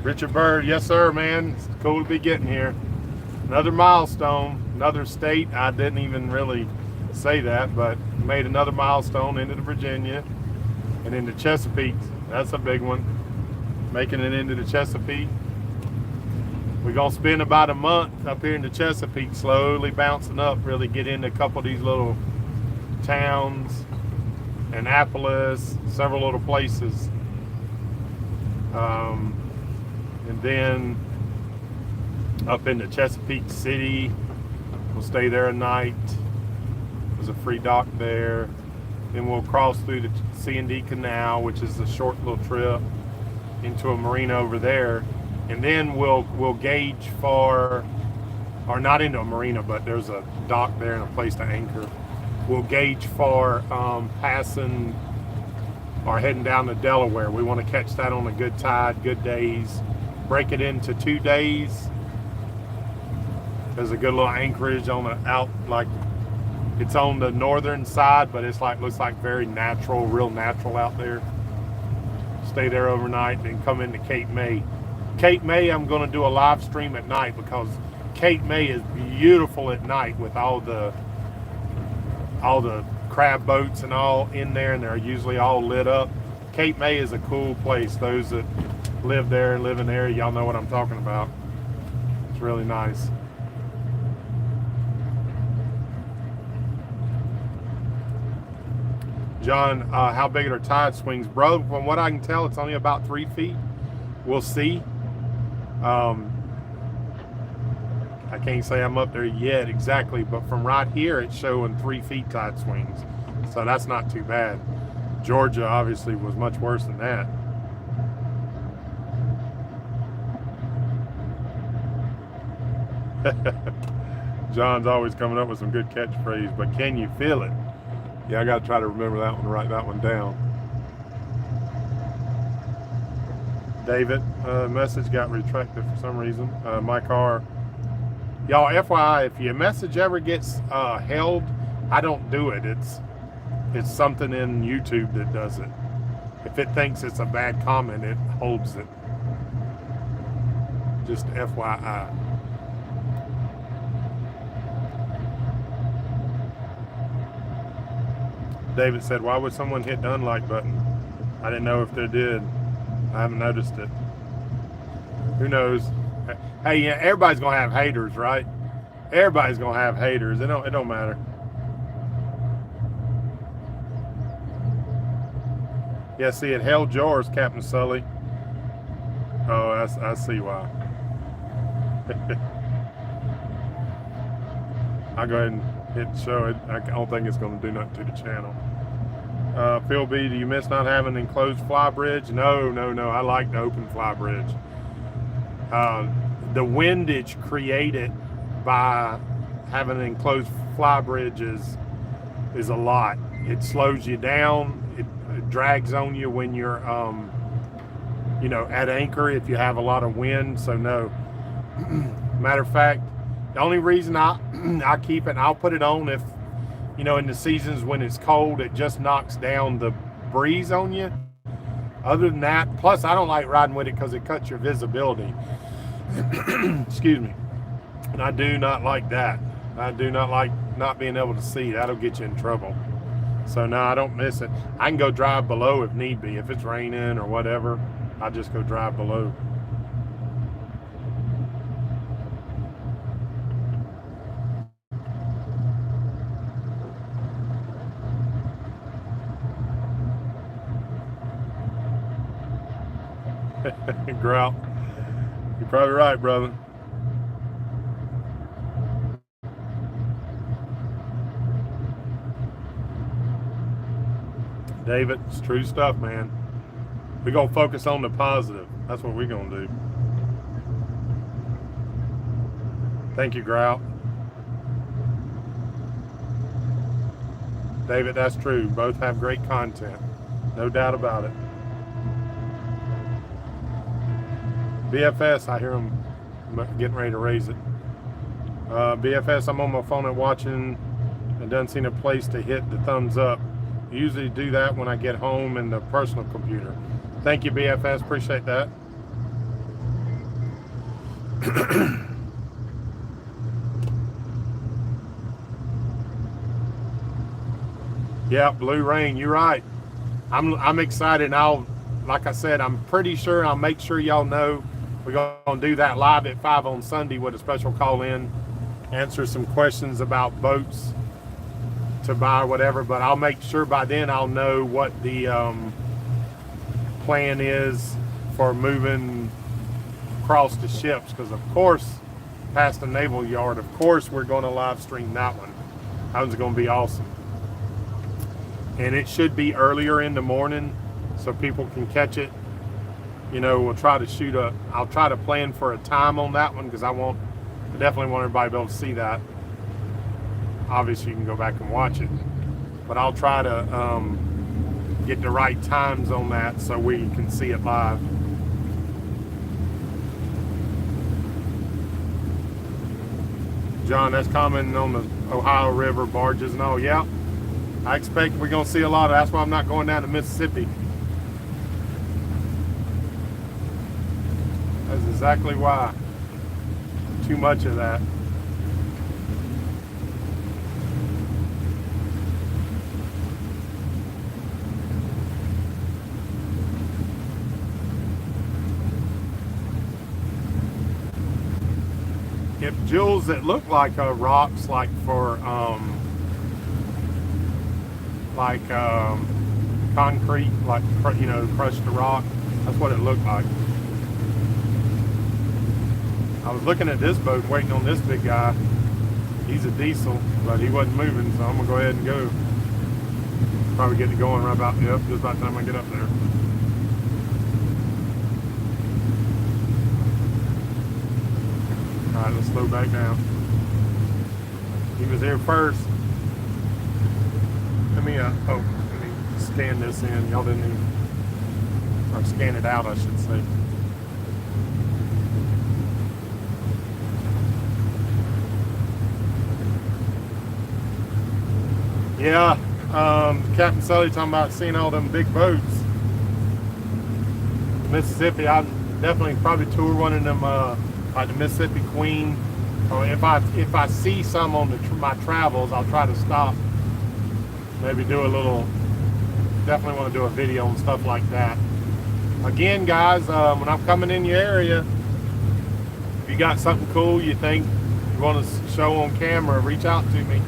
Richard Bird, yes sir, man. It's cool to be getting here. Another milestone, another state. I didn't even really say that, but made another milestone into the Virginia and into Chesapeake. That's a big one. Making it into the Chesapeake. We're gonna spend about a month up here in the Chesapeake, slowly bouncing up, really get into a couple of these little towns, Annapolis, several little places. And then up into Chesapeake City, we'll stay there a night. There's a free dock there. Then we'll cross through the C&D Canal, which is a short little trip into a marina over there. And then we'll gauge for, or not into a marina, but there's a dock there and a place to anchor. We'll gauge for passing or heading down to Delaware. We want to catch that on a good tide, good days. Break it into 2 days. There's a good little anchorage on the out, like it's on the northern side, but it's like looks like very natural, real natural out there. Stay there overnight, then come into Cape May. Cape May, I'm going to do a live stream at night because Cape May is beautiful at night with all the crab boats and all in there, and they're usually all lit up. Cape May is a cool place. Those that live there and live in the area, y'all know what I'm talking about. It's really nice. John, how big are tide swings? Bro, from what I can tell, it's only about 3 feet. We'll see. I can't say I'm up there yet exactly, but from right here, it's showing 3 feet tide swings. So that's not too bad. Georgia obviously was much worse than that. John's always coming up with some good catchphrase, but can you feel it? Yeah, I got to try to remember that one, write that one down. David, message got retracted for some reason. My car. Y'all, FYI, if your message ever gets held, I don't do it. It's something in YouTube that does it. If it thinks it's a bad comment, it holds it. Just FYI. David said, why would someone hit the unlike button? I didn't know if they did. I haven't noticed it. Who knows? Hey, yeah, everybody's gonna have haters, right? Everybody's gonna have haters. It don't matter. Yeah, see, it held yours, Captain Sully. Oh, I see why. I'll go ahead and hit show it. I don't think it's going to do nothing to the channel. Phil B, do you miss not having an enclosed fly bridge? No. I like the open fly bridge. The windage created by having an enclosed fly bridge is a lot. It slows you down. It drags on you when you're, at anchor if you have a lot of wind. So no. Matter of fact, the only reason I keep it, and I'll put it on if you know, in the seasons when it's cold, it just knocks down the breeze on you. Other than that, plus I don't like riding with it because it cuts your visibility. Excuse me. And I do not like that. I do not like not being able to see. That'll get you in trouble. So no, I don't miss it. I can go drive below if need be. If it's raining or whatever, I'll just go drive below. Grout. You're probably right, brother. David, it's true stuff, man. We're going to focus on the positive. That's what we're going to do. Thank you, Grout. David, that's true. Both have great content. No doubt about it. BFS, I hear them getting ready to raise it. BFS, I'm on my phone and watching and doesn't seem a place to hit the thumbs up. Usually do that when I get home in the personal computer. Thank you, BFS. Appreciate that. Yeah, Blue Rain. You're right. I'm excited. And like I said, I'm pretty sure I'll make sure y'all know we're going to do that live at 5 on Sunday with a special call in, answer some questions about boats to buy or whatever, but I'll make sure by then I'll know what the plan is for moving across the ships, because of course past the Naval Yard, of course we're going to live stream that one. That one's going to be awesome, and it should be earlier in the morning so people can catch it. You know, we'll try to I'll try to plan for a time on that one, because I definitely want everybody to be able to see that. Obviously you can go back and watch it, but I'll try to get the right times on that so we can see it live. John, that's commenting on the Ohio River barges and all. Yeah, I expect we're going to see a lot of. That's why I'm not going down to Mississippi. That's exactly why. Too much of that. If jewels that look like rocks, like for concrete, like, you know, crushed the rock, that's what it looked like. I was looking at this boat, waiting on this big guy. He's a diesel, but he wasn't moving, so I'm gonna go ahead and go. Probably get it going right about, yep, just about the time I get up there. All right, let's slow back down. He was here first. Let me scan this in. Y'all didn't even, or scan it out, I should say. Yeah, Captain Sully talking about seeing all them big boats. Mississippi, I'd definitely probably tour one of them, like the Mississippi Queen. Or if I see some on my travels, I'll try to stop. Maybe do a little. Definitely want to do a video and stuff like that. Again, guys, when I'm coming in your area, if you got something cool you think you want to show on camera, reach out to me.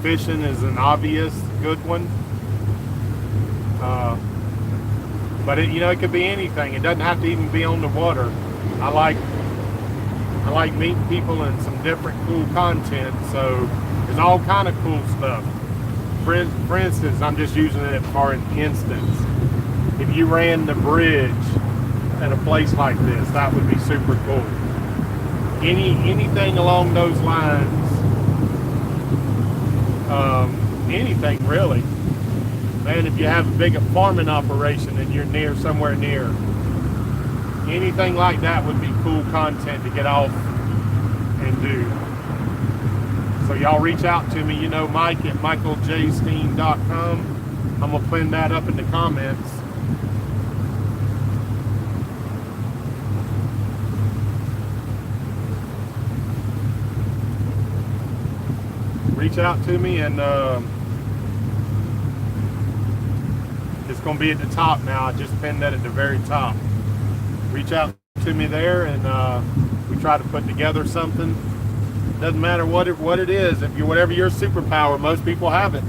Fishing is an obvious good one, but it could be anything. It doesn't have to even be on the water. I like meeting people and some different cool content. So there's all kind of cool stuff. For instance, I'm just using it for an instance. If you ran the bridge at a place like this, that would be super cool. Anything along those lines. Anything really, man. If you have a big farming operation and you're somewhere near, anything like that would be cool content to get off and do. So y'all reach out to me, you know, Mike at michaeljsteen.com. I'm gonna pin that up in the comments. Reach out to me, and it's gonna be at the top now. I just pinned that at the very top. Reach out to me there, and we try to put together something. Doesn't matter what it is. If you whatever your superpower, most people have it.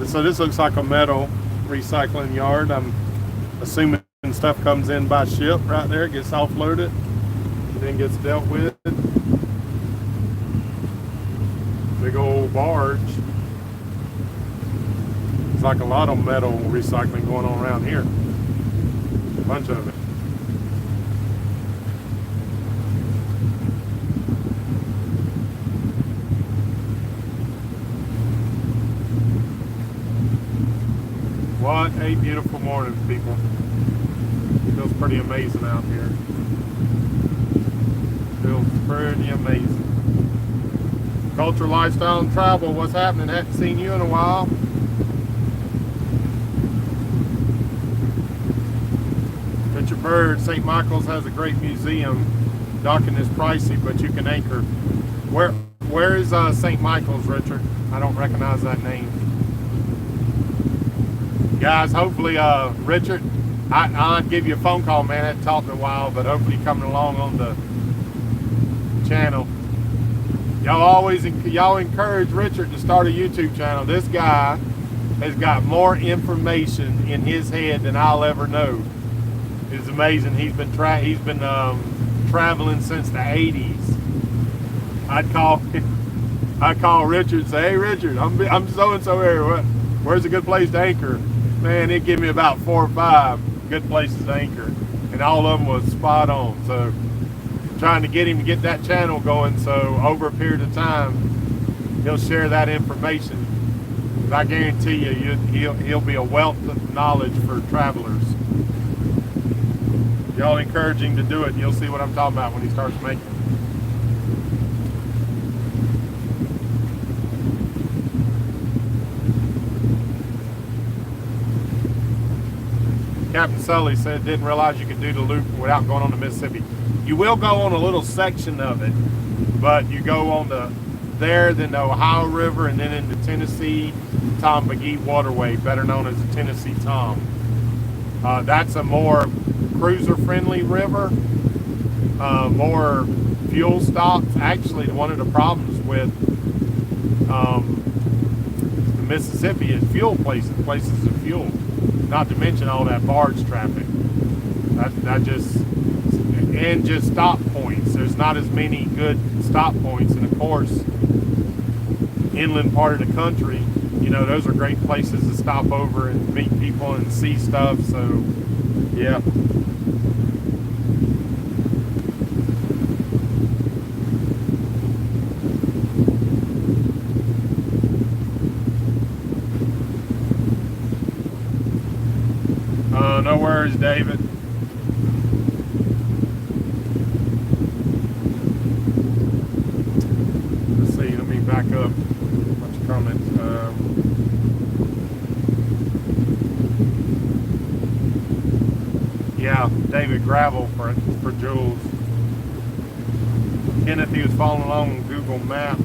So this looks like a metal recycling yard. I'm assuming stuff comes in by ship right there, gets offloaded, and then gets dealt with. Big old barge. It's like a lot of metal recycling going on around here. A bunch of it. What a beautiful morning, people. Feels pretty amazing out here. Feels pretty amazing. Culture, lifestyle, and travel. What's happening? Haven't seen you in a while. Richard Bird, St. Michael's has a great museum. Docking is pricey, but you can anchor. Where is St. Michael's, Richard? I don't recognize that name. Guys, hopefully, Richard, I'll give you a phone call, man. I haven't talked in a while, but hopefully coming along on the channel. Y'all encourage Richard to start a YouTube channel. This guy has got more information in his head than I'll ever know. It's amazing. He's been traveling since the 80s. I'd call Richard and say, "Hey Richard, I'm so and so here. Where's a good place to anchor?" Man, he'd give me about 4 or 5 good places to anchor, and all of them was spot on. So trying to get him to get that channel going, so over a period of time he'll share that information. I guarantee you, he'll be a wealth of knowledge for travelers. Y'all encourage him to do it, and you'll see what I'm talking about when he starts making it. Captain Sully said didn't realize you could do the loop without going on the Mississippi. You will go on a little section of it, but you go on then the Ohio River, and then into Tennessee, Tom McGee Waterway, better known as the Tennessee Tom. That's a more cruiser-friendly river, more fuel stops. Actually, one of the problems with the Mississippi is fuel places of fuel. Not to mention all that barge traffic. And just stop points. There's not as many good stop points, and of course, inland part of the country, you know, those are great places to stop over and meet people and see stuff. So, yeah. No worries, David. Let's see, let me back up. A bunch of comments. Yeah, David Gravel for Jules. Kenneth, he was following along on Google Maps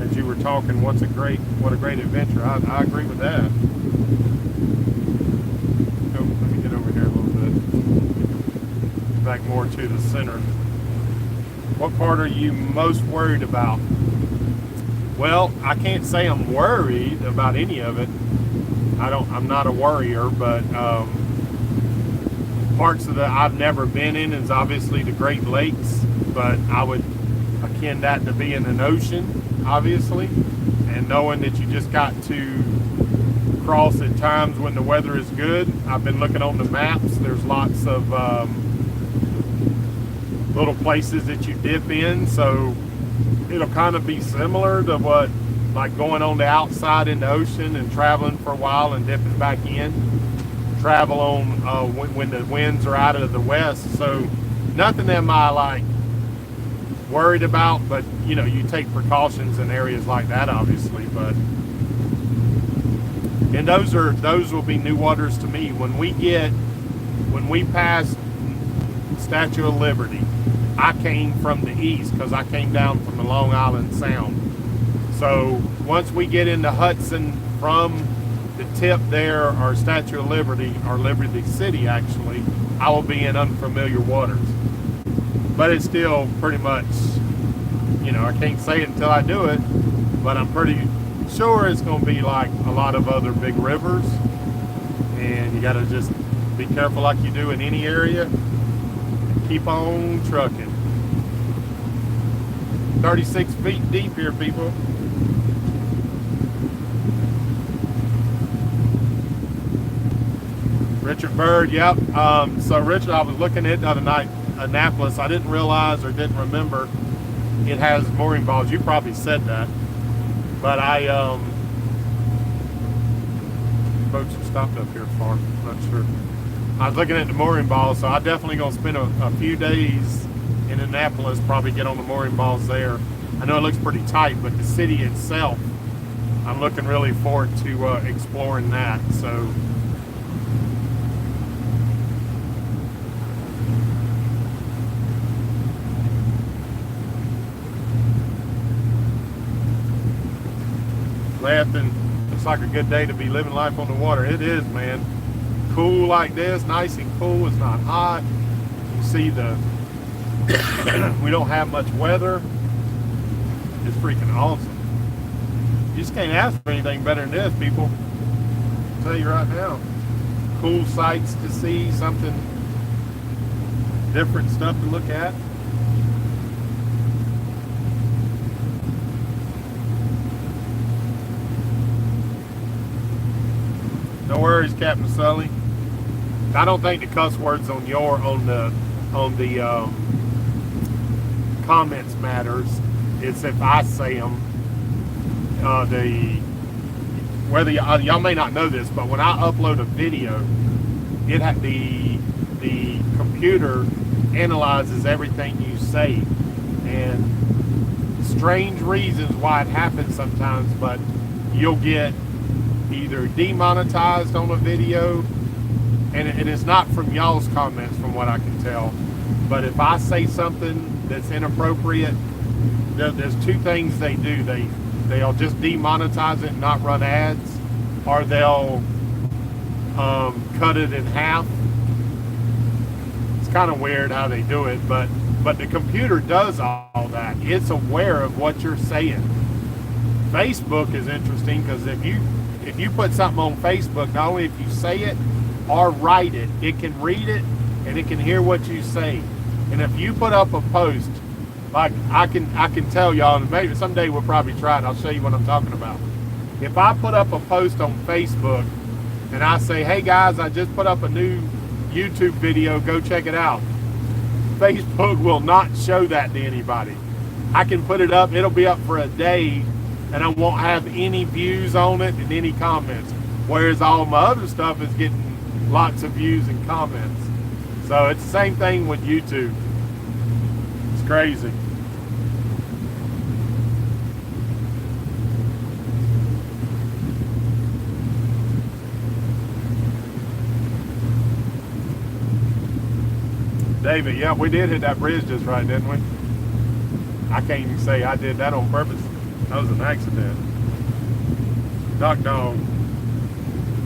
as you were talking. What a great adventure. I agree with that. Back more to the center. What part are you most worried about? Well, I can't say I'm worried about any of it. I'm not a worrier, but parts of I've never been in is obviously the Great Lakes, but I would akin that to being an ocean, obviously, and knowing that you just got to cross at times when the weather is good. I've been looking on the maps. There's lots of little places that you dip in, so it'll kind of be similar to what, like going on the outside in the ocean and traveling for a while and dipping back in. Travel on when the winds are out of the west. So nothing am I like worried about, but you know, you take precautions in areas like that, obviously. But and those will be new waters to me when we pass Statue of Liberty. I came from the east because I came down from the Long Island Sound. So once we get into Hudson from the tip there, or Statue of Liberty, or Liberty City actually, I will be in unfamiliar waters. But it's still pretty much, you know, I can't say it until I do it, but I'm pretty sure it's going to be like a lot of other big rivers, and you got to just be careful like you do in any area and keep on trucking. 36 feet deep here, people. Richard Bird, yep. So Richard, I was looking at it the other night, Annapolis. I didn't realize or didn't remember it has mooring balls. You probably said that, but boats are stopped up here far. I'm not sure. I was looking at the mooring balls, so I'm definitely gonna spend a few days in Annapolis. Probably get on the mooring balls there. I know it looks pretty tight, but the city itself, I'm looking really forward to exploring that. So. Laughing. Looks like a good day to be living life on the water. It is, man. Cool like this, nice and cool. It's not hot. You see we don't have much weather. It's freaking awesome. You just can't ask for anything better than this, people. I'll tell you right now. Cool sights to see, something different stuff to look at. No worries, Captain Sully. I don't think the cuss words on the comments matters. It's if I say them. Whether y'all may not know this, but when I upload a video, the computer analyzes everything you say, and strange reasons why it happens sometimes, but you'll get either demonetized on a video, and it's not from y'all's comments from what I can tell, but if I say something that's inappropriate, there's two things they do. They'll just demonetize it and not run ads, or they'll cut it in half. It's kind of weird how they do it, but the computer does all that. It's aware of what you're saying. Facebook is interesting because if you put something on Facebook, not only if you say it or write it, it can read it and it can hear what you say. And if you put up a post, like I can tell y'all, and maybe someday we'll probably try it. I'll show you what I'm talking about. If I put up a post on Facebook and I say, hey guys, I just put up a new YouTube video, go check it out, Facebook will not show that to anybody. I can put it up, it'll be up for a day, and I won't have any views on it and any comments. Whereas all my other stuff is getting lots of views and comments. So it's the same thing with YouTube. It's crazy. David, yeah, we did hit that bridge just right, didn't we? I can't even say I did that on purpose. That was an accident. Doc Dog.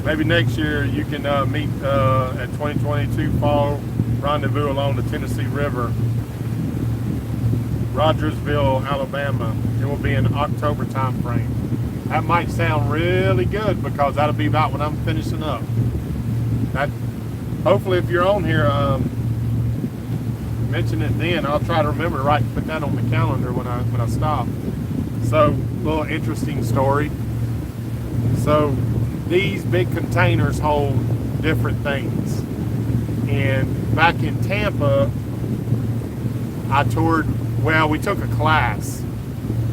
Maybe next year you can meet at 2022 Fall Rendezvous along the Tennessee River, Rogersville, Alabama. It will be in October time frame. That might sound really good because that'll be about when I'm finishing up. That, hopefully if you're on here, mention it then. I'll try to remember to put that on the calendar when I stop. So, little interesting story. So, these big containers hold different things. And back in Tampa, I toured, well, we took a class.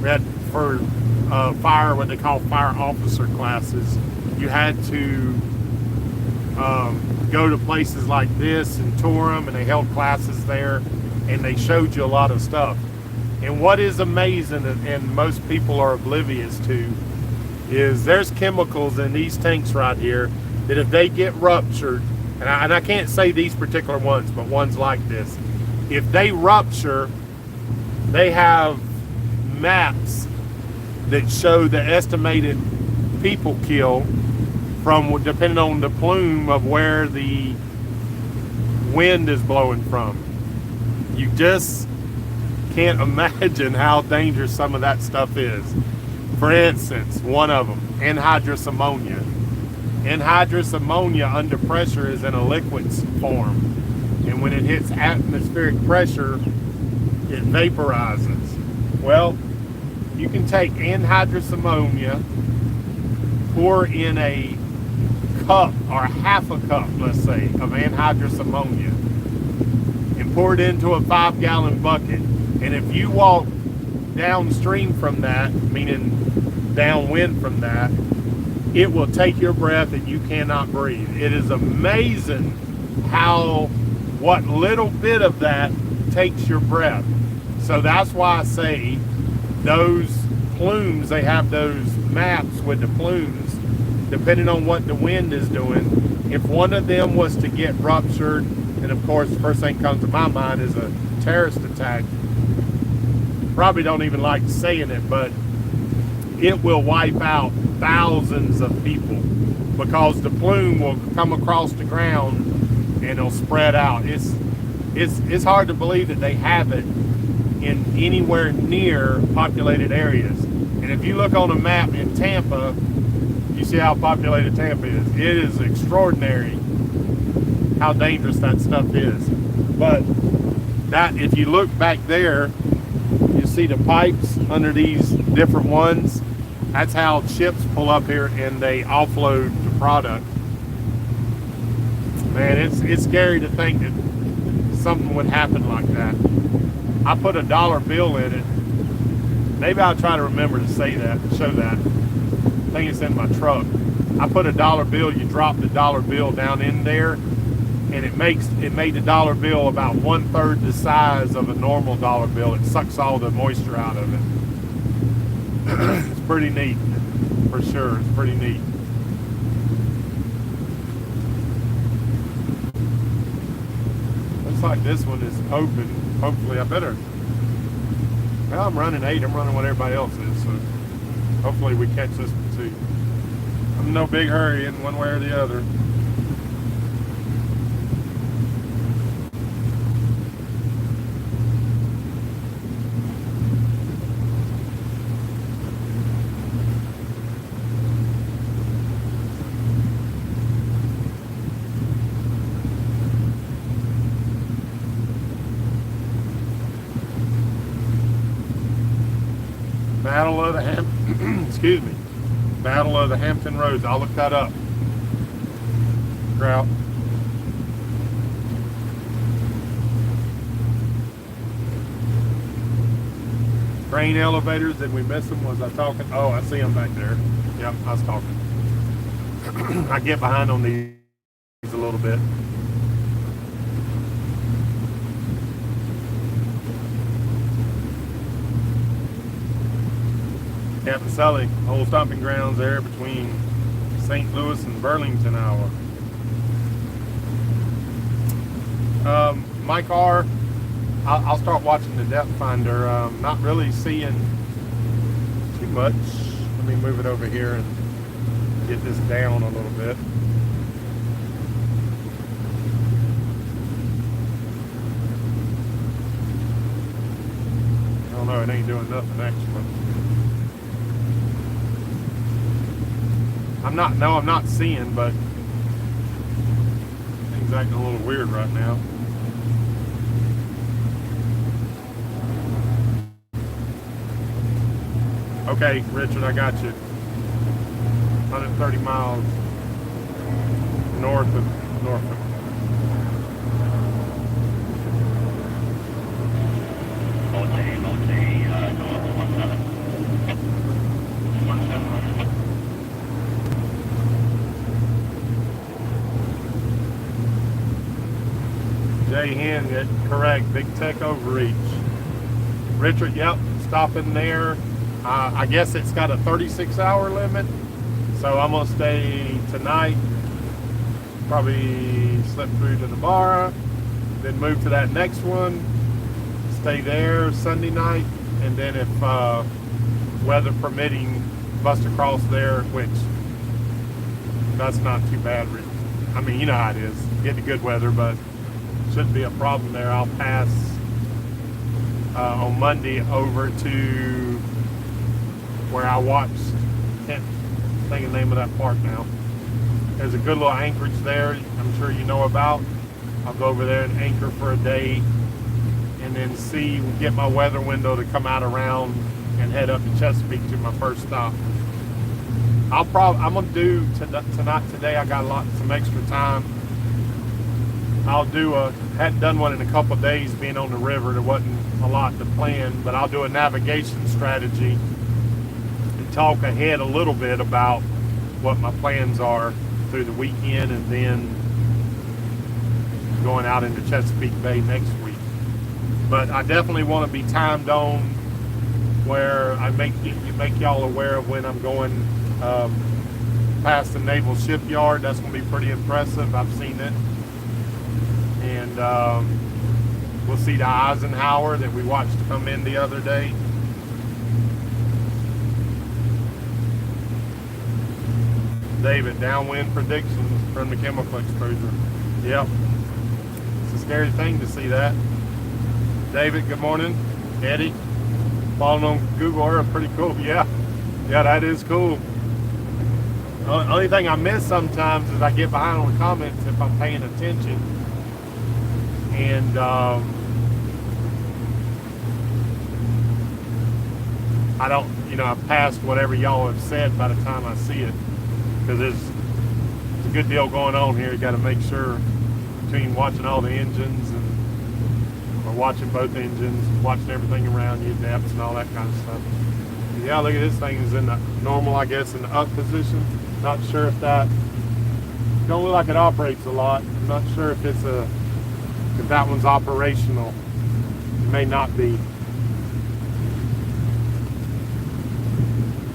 We had for what they call fire officer classes. You had to go to places like this and tour them, and they held classes there, and they showed you a lot of stuff. And what is amazing, and most people are oblivious to, is there's chemicals in these tanks right here that if they get ruptured, and I can't say these particular ones, but ones like this, if they rupture, they have maps that show the estimated people kill from, depending on the plume of where the wind is blowing from. You just can't imagine how dangerous some of that stuff is. For instance, one of them, anhydrous ammonia. Anhydrous ammonia under pressure is in a liquid form, and when it hits atmospheric pressure, it vaporizes. Well, you can take anhydrous ammonia, pour in a cup or half a cup, let's say, of anhydrous ammonia, and pour it into a 5-gallon bucket. And if you walk downstream from that, meaning downwind from that, it will take your breath and you cannot breathe. It is amazing how what little bit of that takes your breath. So that's why I say those plumes, they have those maps with the plumes, depending on what the wind is doing. If one of them was to get ruptured, and of course the first thing that comes to my mind is a terrorist attack. Probably don't even like saying it, but it will wipe out thousands of people, because the plume will come across the ground and it'll spread out. It's hard to believe that they have it in anywhere near populated areas. And if you look on a map in Tampa, you see how populated Tampa is. It is extraordinary how dangerous that stuff is. But that, if you look back there, you see the pipes under these different ones. That's how ships pull up here and they offload the product. Man, it's scary to think that something would happen like that. I put a dollar bill in it. Maybe I'll try to remember to say that, show that. I think it's in my truck. I put a dollar bill, you drop the dollar bill down in there, and it made the dollar bill about 1/3 the size of a normal dollar bill. It sucks all the moisture out of it. It's pretty neat, for sure. It's pretty neat. Looks like this one is open. Hopefully, I better. Well, I'm running 8. I'm running what everybody else is, so hopefully we catch this one too. I'm in no big hurry in one way or the other. Battle of the excuse me, Battle of the Hampton Roads. I'll look that up. Grout. Grain elevators. Did we miss them? Was I talking? Oh, I see them back there. Yep, I was talking. I get behind on these a little bit. Captain Sully, old stomping grounds there between St. Louis and Burlington, Iowa. My car, I'll start watching the depth finder. Not really seeing too much. Let me move it over here and get this down a little bit. I don't know, it ain't doing nothing actually. I'm not seeing, but things acting a little weird right now. Okay, Richard, I got you. 130 miles north of Norfolk. Jay Hen, correct. Big tech overreach. Richard, yep, stopping there. I guess it's got a 36-hour limit, so I'm gonna stay tonight. Probably slip through to Navarra, then move to that next one. Stay there Sunday night, and then if weather permitting, bust across there, which that's not too bad. I mean, you know how it is. Get the good weather, but shouldn't be a problem there. I'll pass on Monday over to where I watched. Can't think of the name of that park now. There's a good little anchorage there. I'm sure you know about. I'll go over there and anchor for a day, and then get my weather window to come out around and head up to Chesapeake to my first stop. I'm gonna do tonight. Today I got some extra time. I'll do hadn't done one in a couple of days being on the river. There wasn't a lot to plan, but I'll do a navigation strategy and talk ahead a little bit about what my plans are through the weekend, and then going out into Chesapeake Bay next week. But I definitely want to be timed on where I make y'all aware of when I'm going past the Naval shipyard. That's going to be pretty impressive. I've seen it. And we'll see the Eisenhower that we watched come in the other day. David, downwind predictions from the chemical exposure. Yep. It's a scary thing to see that. David, good morning. Eddie, following on Google Earth, pretty cool. Yeah, that is cool. The only thing I miss sometimes is I get behind on the comments if I'm paying attention. And I don't, I've passed whatever y'all have said by the time I see it. Because there's a good deal going on here. You got to make sure between watching all the engines or watching both engines, watching everything around you, depths and all that kind of stuff. Yeah, look at this thing is in the normal, I guess, in the up position. Not sure if that don't look like it operates a lot. I'm not sure if if that one's operational. It may not be.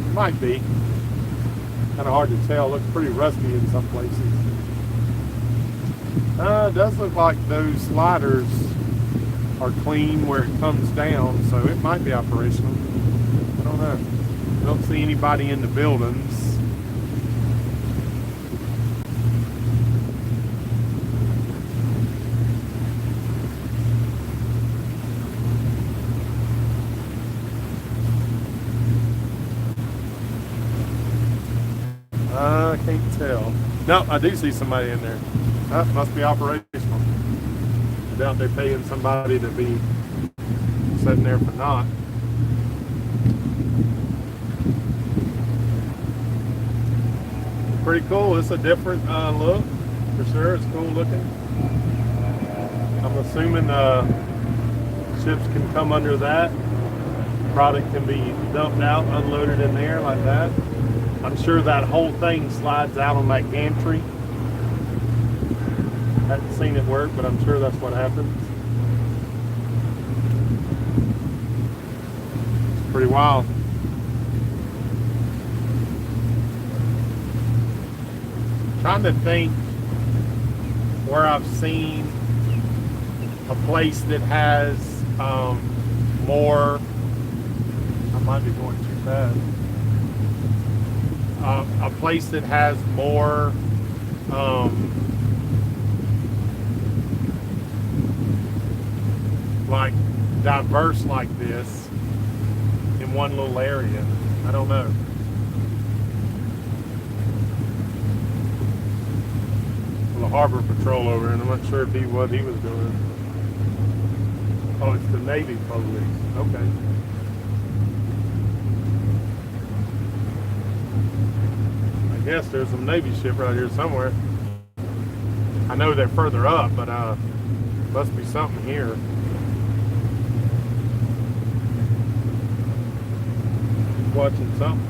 It might be. Kind of hard to tell. Looks pretty rusty in some places. It does look like those sliders are clean where it comes down, so it might be operational. I don't know. I don't see anybody in the buildings. I can't tell. No, I do see somebody in there. That must be operational. I doubt they're paying somebody to be sitting there for naught. Pretty cool. It's a different look for sure. It's cool looking. I'm assuming ships can come under that. Product can be dumped out, unloaded in there like that. I'm sure that whole thing slides out on that gantry. Haven't seen it work, but I'm sure that's what happens. It's pretty wild. Trying to think where I've seen a place that has more. I might be going too fast. A place that has more like diverse like this in one little area. I don't know. Well, the harbor patrol over, and I'm not sure if what he was doing. Oh, it's the Navy police. Okay. I guess there's some Navy ship right here somewhere. I know they're further up, but must be something here. Watching something.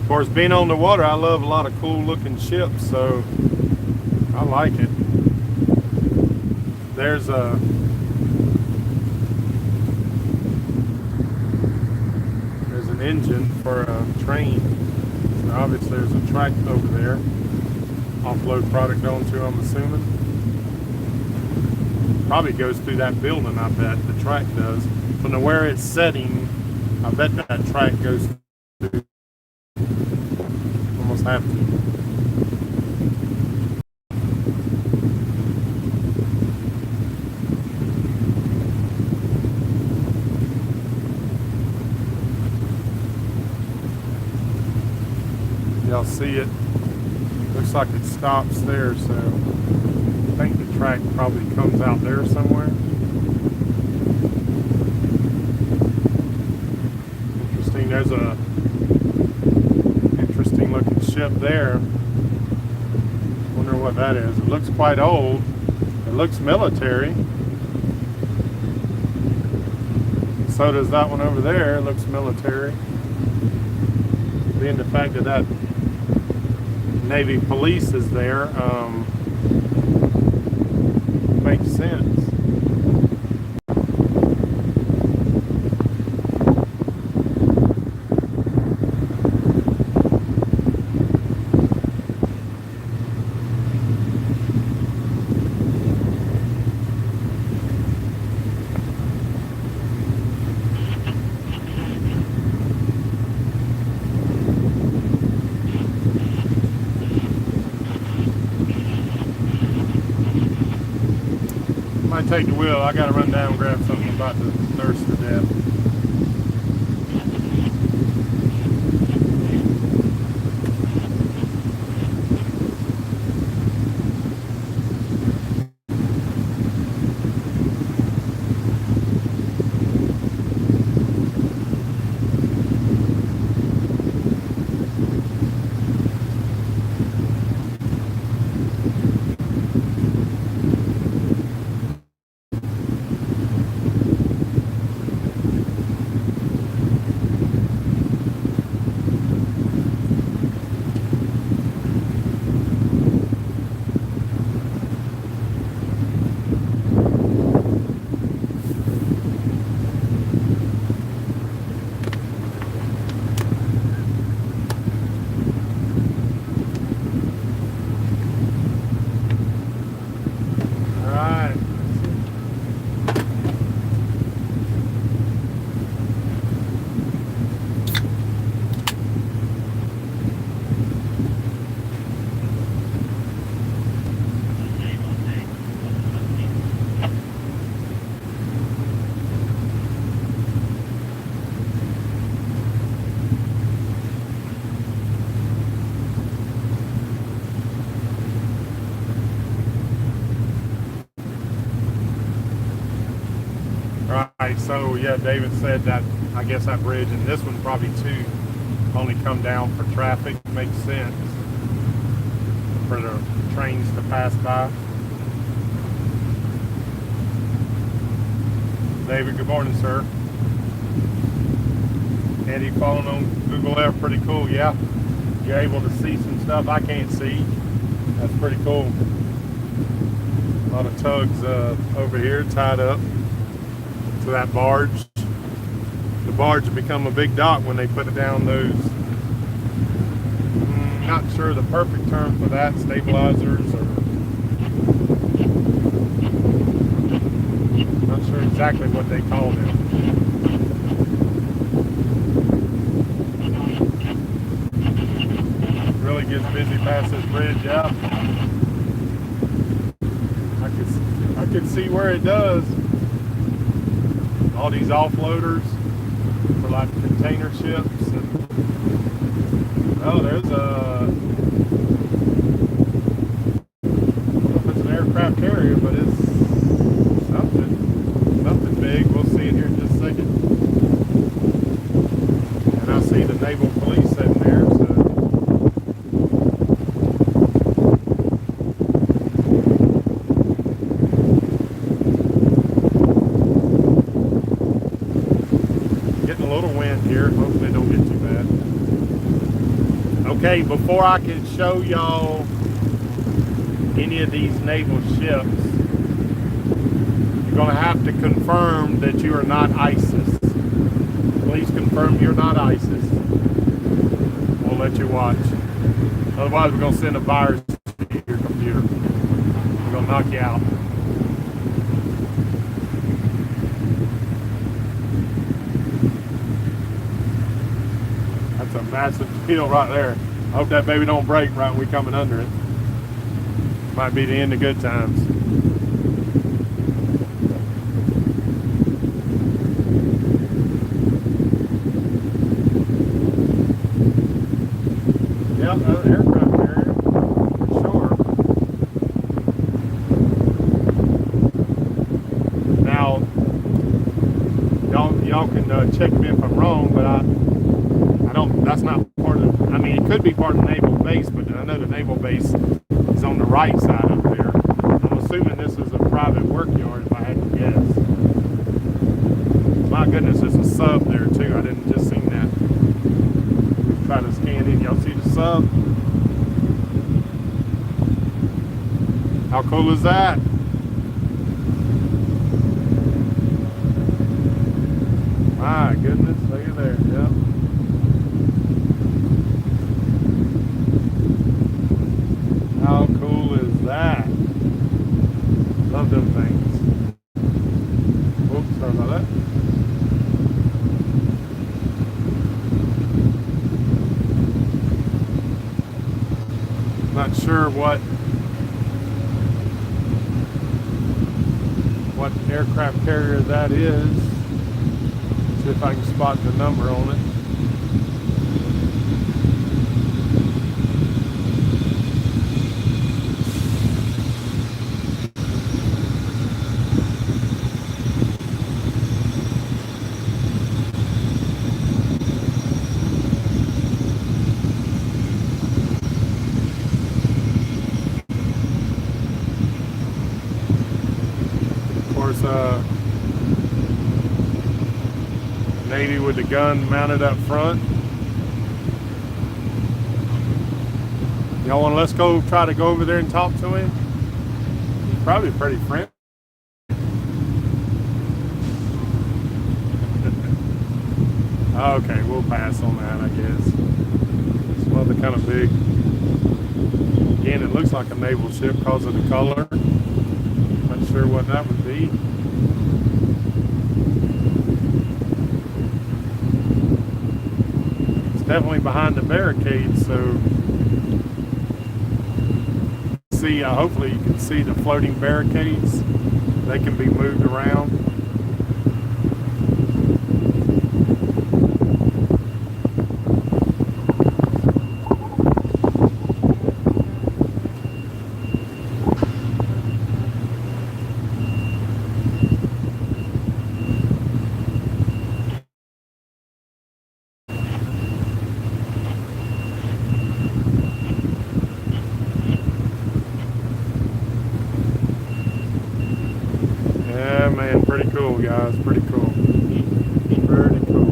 Of course, being on the water, I love a lot of cool looking ships, so I like it. There's an engine for a train. So obviously there's a track over there. Offload product onto, I'm assuming. Probably goes through that building, I bet. The track does. From where it's setting, I bet that track goes through. Almost have to. Y'all see it? Looks like it stops there, so I think the track probably comes out there somewhere. Interesting. There's a interesting looking ship there. Wonder what that is. It looks quite old. It looks military. So does that one over there. It looks military. Being the fact that that Navy police is there, makes sense. Might take the wheel. I gotta run down and grab something. I'm about to thirst to death. Right, so yeah, David said that I guess that bridge and this one probably too only come down for traffic. Makes sense for the trains to pass by. David, good morning, sir. Andy, following on Google Earth, pretty cool. Yeah, you're able to see some stuff I can't see. That's pretty cool. A lot of tugs over here tied up to that barge. The barge has become a big dock when they put it down those, not sure the perfect term for that, stabilizers, or not sure exactly what they call them. Really gets busy past this bridge, yeah. I could see where it does. All these offloaders for like container ships. And, oh, there's a, I don't know if it's an aircraft carrier, but it's something big. We'll see it here in just a second. And I see the Naval police sitting there, so. Getting a little wind here. Hopefully it don't get too bad. Okay, before I can show y'all any of these naval ships, you're going to have to confirm that you are not ISIS. Please confirm you're not ISIS. We'll let you watch. Otherwise, we're going to send a virus to your computer. We're going to knock you out. That's a massive deal right there. I hope that baby don't break right when we coming under it. Might be the end of good times. Yep, another aircraft carrier, for sure. Now, y'all can check me if I'm wrong, but I don't. That's not part of. I mean, it could be part of the naval base, but I know the naval base is on the right side up there. I'm assuming this is a private work yard, if I had to guess. My goodness, there's a sub there too. I didn't just seen that. Try to scan in. Y'all see the sub? How cool is that? My goodness, look at there. Yep. How cool is that? Love them things. Oops, sorry about that. Not sure what aircraft carrier that is. See if I can spot the number on it. Navy with the gun mounted up front. Y'all want to let's go try to go over there and talk to him? He's probably pretty friendly. Okay, we'll pass on that, I guess. Some other kind of big. Again, it looks like a naval ship because of the color. Not sure what that would be. Definitely behind the barricades, so see, hopefully you can see the floating barricades. They can be moved around. Yeah, man, pretty cool, guys. Pretty cool. Pretty cool.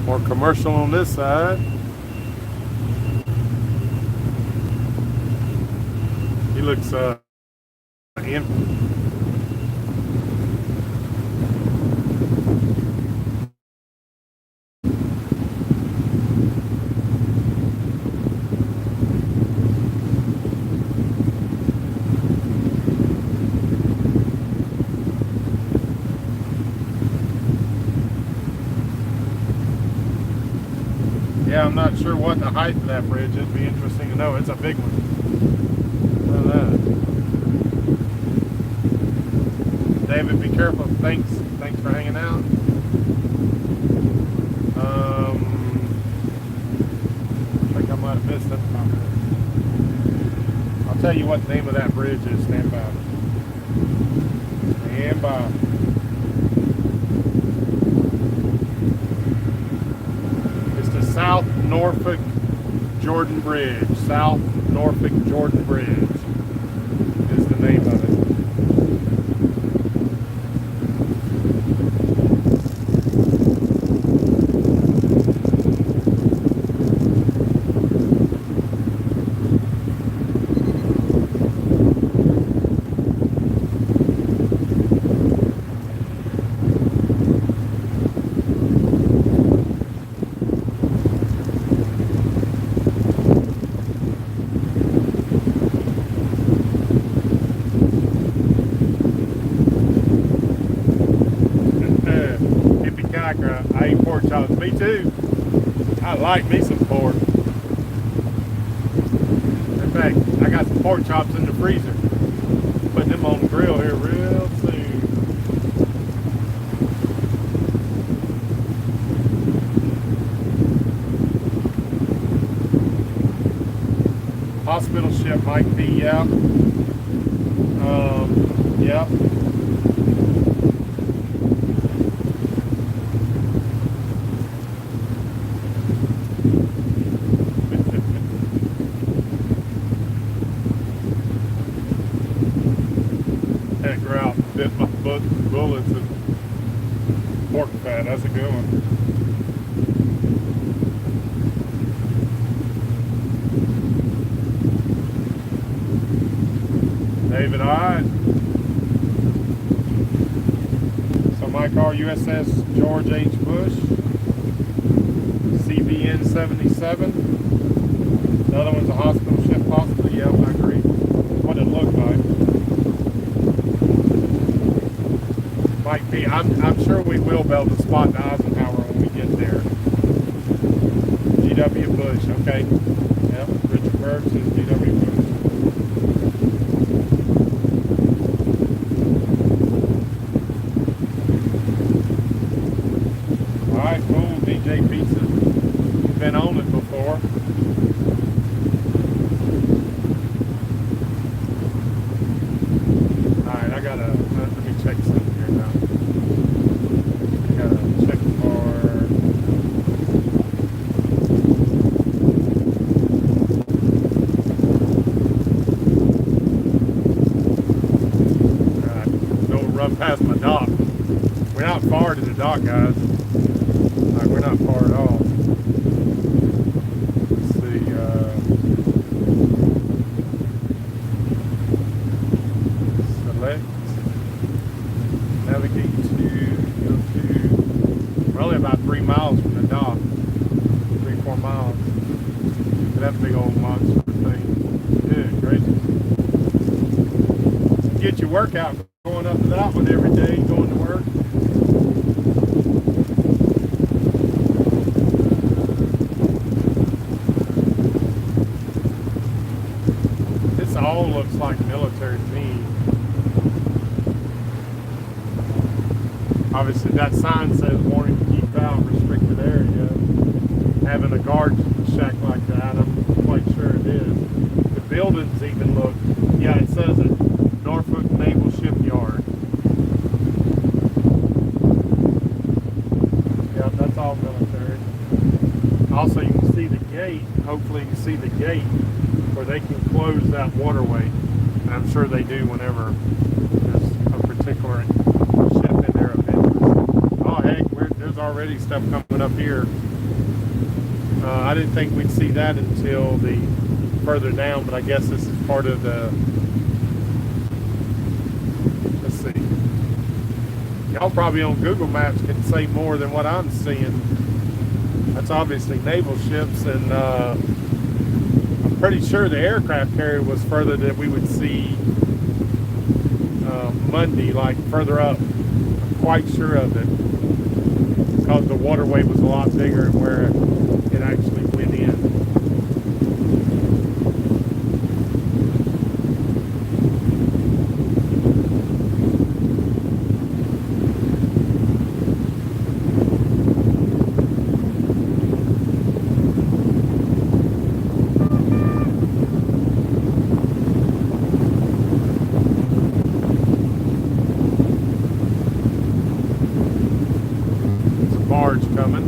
More commercial on this side. He looks in. Yeah, I'm not sure what the height of that bridge is. It'd be interesting to know. It's a big one. Look at that. David, be careful. Thanks for hanging out. I think I might have missed that comment. I'll tell you what the name of that bridge is. Stand by. Stand by. South Norfolk Jordan Bridge. South Norfolk Jordan Bridge is the name of it. snacker. I eat pork chops. Me too. I like me some pork. In fact, I got some pork chops in the freezer. Putting them on the grill here real soon. Hospital ship might be, yeah. Yep. That grout bit my bullets and pork fat. That's a good one. David, all right. So my car, USS George H. Bush, CBN 77. The other one's a hospital ship, possibly. Yep, I agree. What it looked like. Might be. I'm sure we will be able to spot the Eisenhower when we get there. GW Bush, okay. Yep, Richard Berg says GW Bush. Alright, cool. DJ Pizza. You've been on it before. Alright, I gotta, let me check something here now. I gotta check for... Alright, don't run past my dock. We're not far to the dock, guys. Like, we're not far at all. Let's see, select, navigate to, go to, we're only about 3 miles from the dock, 3-4 miles. That big old monster thing. Good gracious. Get your workout going up to that one every day, going to work. All looks like military to me. Obviously that sign says warning to keep out restricted area. Having a guard shack like that, I'm quite sure it is. The buildings even look, yeah, it says it, Norfolk Naval Shipyard. Yeah, that's all military. Also you can see the gate, hopefully you can see the gate where they can close that waterway. And I'm sure they do whenever there's a particular ship in there of interest. Oh heck, there's already stuff coming up here. I didn't think we'd see that until the further down, but I guess this is part of the, let's see. Y'all probably on Google Maps can say more than what I'm seeing. That's obviously naval ships, and pretty sure the aircraft carrier was further that we would see Monday, like further up. I'm quite sure of it because the waterway was a lot bigger and where it actually went in. Coming.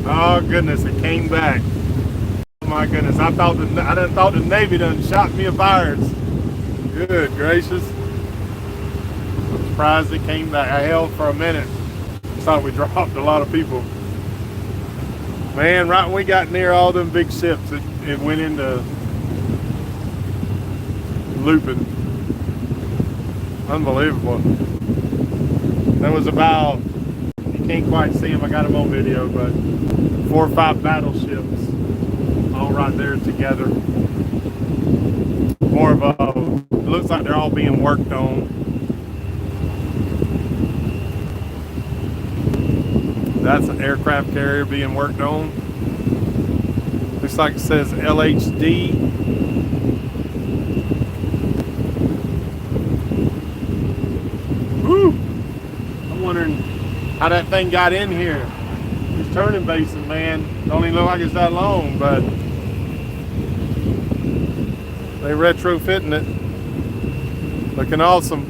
Oh goodness, it came back. Oh my goodness, I thought the Navy done shot me a virus. Good gracious. I'm surprised it came back. I held for a minute. Thought we dropped a lot of people. Man, right when we got near all them big ships, it went into looping. Unbelievable. There was about, you can't quite see them, I got them on video, but 4 or 5 battleships all right there together. More of a, it looks like they're all being worked on. That's an aircraft carrier being worked on. Looks like it says LHD. Woo! I'm wondering how that thing got in here. This turning basin, man, don't even look like it's that long, but they retrofitting it. Looking awesome.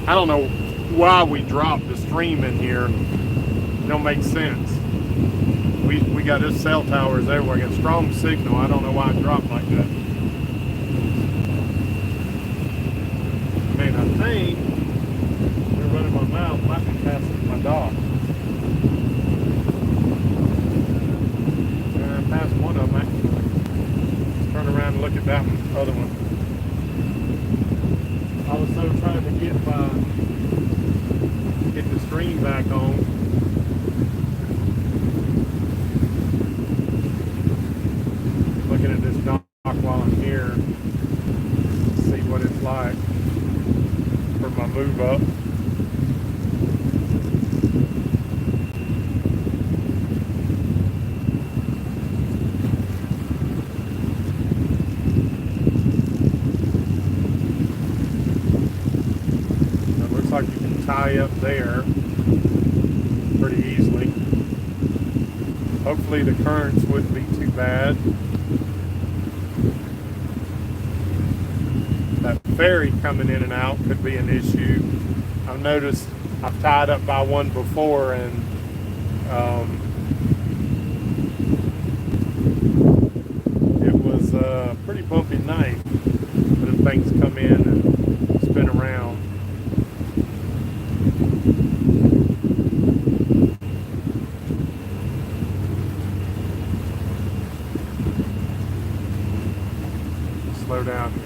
I don't know why we dropped the stream in here. It don't make sense. We got this cell towers everywhere. Got strong signal. I don't know why it dropped like that. I mean, I think we're running my mouth. Might be passing my dog. And past one of them. Let's turn around and look at that one, other one. I was so trying to get the stream back on. Looking at this dock while I'm here, see what it's like for my move up. It looks like you can tie up there pretty easily. Hopefully the currents wouldn't be too bad. That ferry coming in and out could be an issue. I've noticed I've tied up by one before, and it was a pretty bumpy night when the things come in and spin around. Slow down here.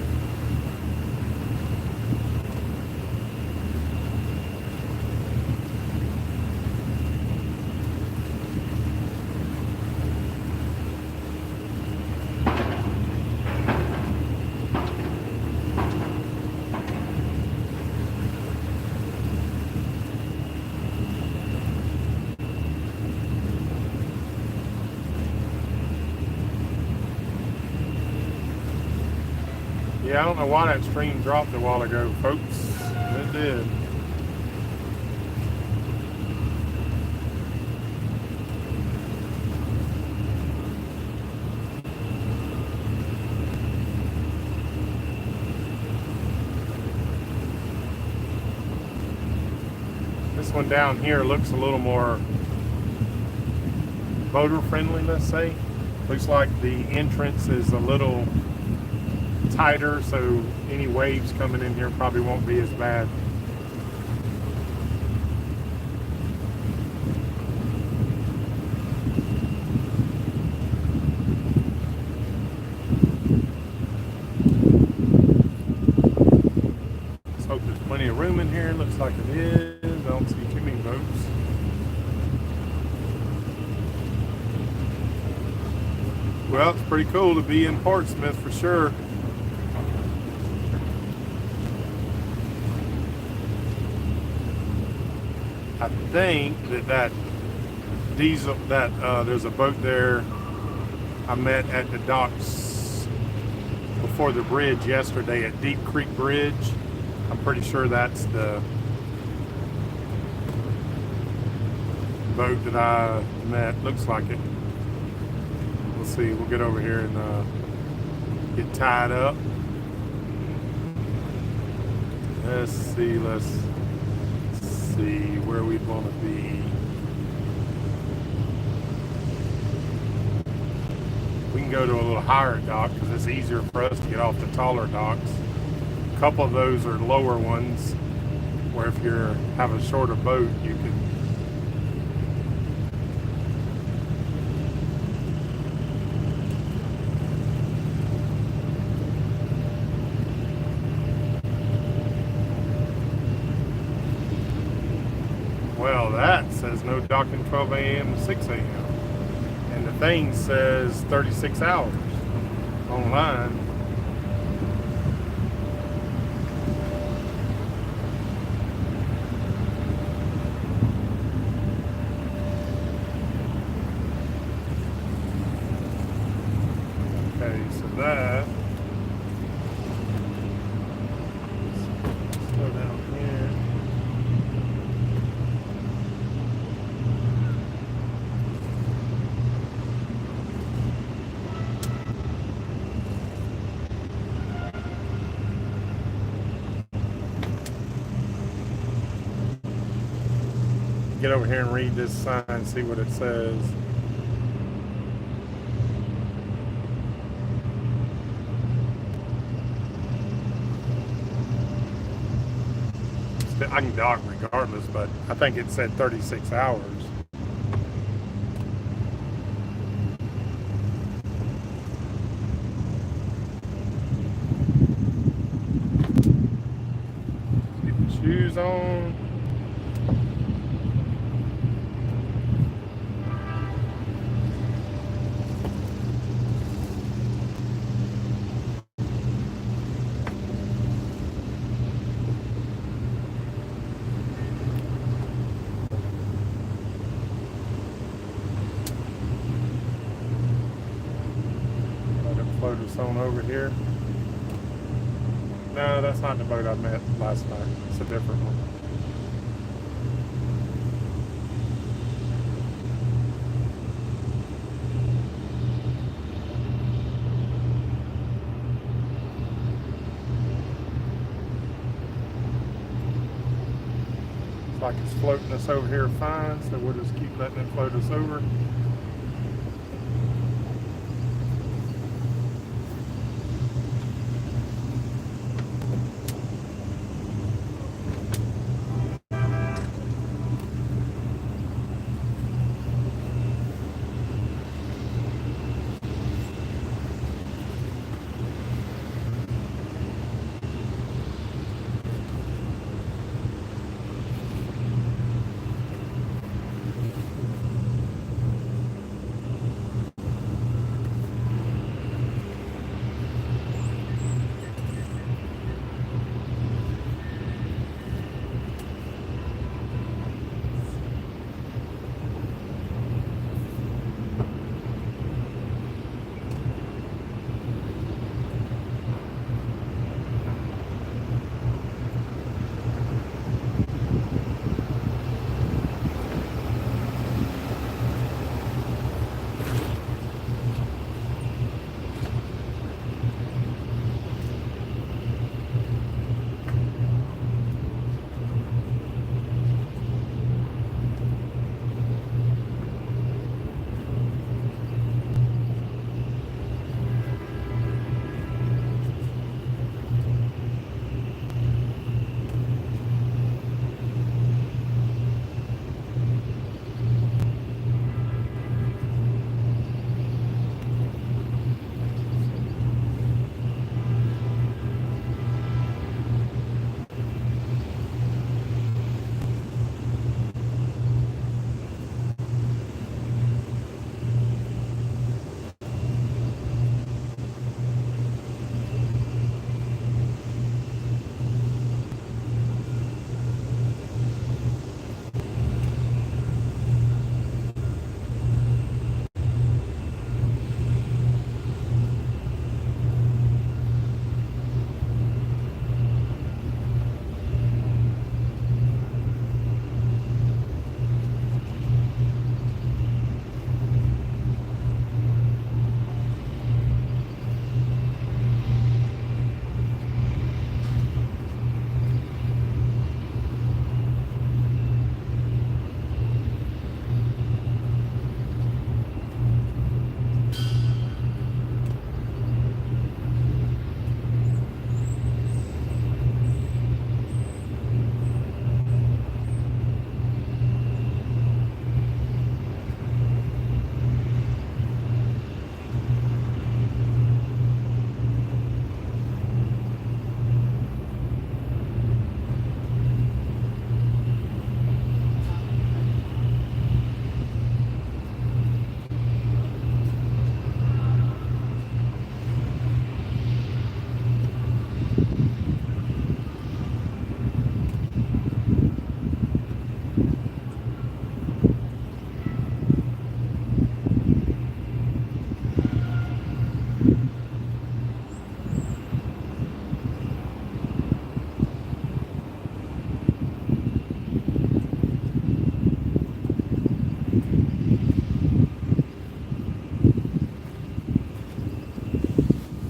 Yeah, I don't know why that stream dropped a while ago, folks. It did. This one down here looks a little more boater friendly, let's say. Looks like the entrance is a little tighter, so any waves coming in here probably won't be as bad. Let's hope there's plenty of room in here. Looks like it is. I don't see too many boats. Well, it's pretty cool to be in Portsmouth for sure. I think that diesel there's a boat there I met at the docks before the bridge yesterday at Deep Creek Bridge. I'm pretty sure that's the boat that I met. Looks like it. We'll see. We'll get over here and get tied up. Let's see where we'd want to be. We can go to a little higher dock because it's easier for us to get off the taller docks. A couple of those are lower ones where if you have a shorter boat, you can well, that says no docking 12 a.m. to 6 a.m. And the thing says 36 hours online. get over here and read this sign, see what it says. I can dock regardless, but I think it said 36 hours. Get the shoes on. Float us on over here. No, that's not the boat I met last night. It's a different one. It's like it's floating us over here fine, so we'll just keep letting it float us over.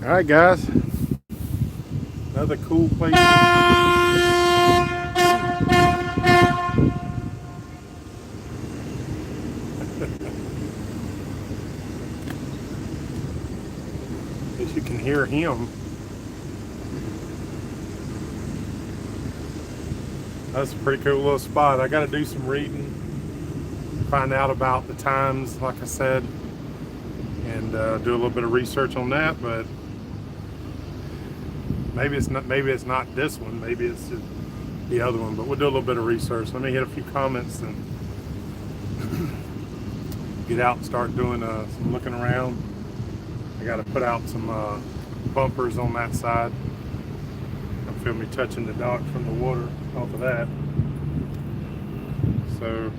All right, guys. Another cool place. him. That's a pretty cool little spot. I got to do some reading, find out about the times, like I said, and do a little bit of research on that. But maybe it's not. Maybe it's not this one. Maybe it's just the other one. But we'll do a little bit of research. Let me hit a few comments and get out and start doing some looking around. I got to put out some bumpers on that side. I feel me touching the dock from the water off of that. So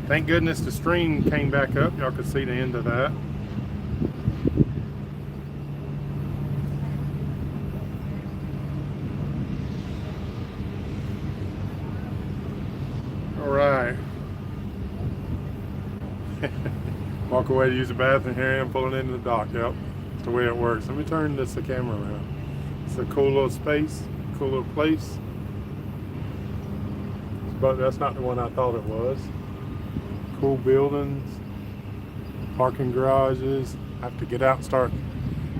thank goodness the stream came back up. Y'all could see the end of that. All right. Walk away to use the bathroom. Here I am pulling into the dock. Yep, that's the way it works. Let me turn the camera around. It's a cool little space, cool little place. But that's not the one I thought it was. Cool buildings, parking garages. I have to get out and start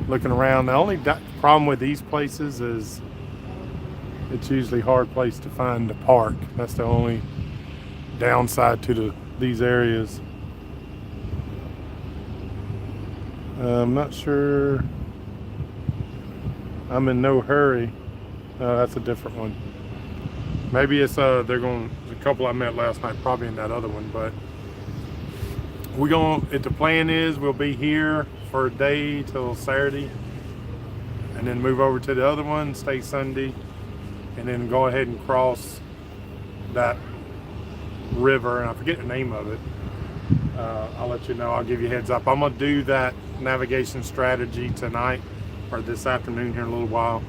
looking around. The only problem with these places is it's usually a hard place to find to park. That's the only downside to these areas. I'm not sure. I'm in no hurry. That's a different one. Maybe it's they're going. A couple I met last night, probably in that other one. But we're going. If the plan is, we'll be here for a day till Saturday, and then move over to the other one, stay Sunday, and then go ahead and cross that river. And I forget the name of it. I'll let you know. I'll give you a heads up. I'm gonna do that navigation strategy tonight or this afternoon here in a little while.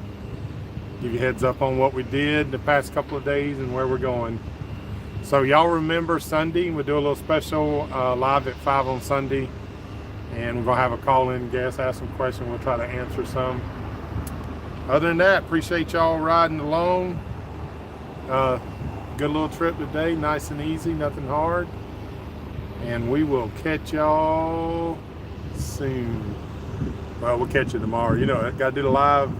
Give you a heads up on what we did the past couple of days and where we're going. So y'all remember Sunday, we'll do a little special live at 5 on Sunday, and we're gonna have a call-in guest, ask some questions. We'll try to answer some. Other than that, appreciate y'all riding along. Good little trip today, nice and easy, nothing hard. And we will catch y'all soon. Well, we'll catch you tomorrow. You know, got to do the live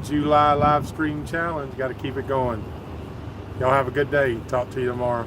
July live stream challenge. Got to keep it going. Y'all have a good day. Talk to you tomorrow.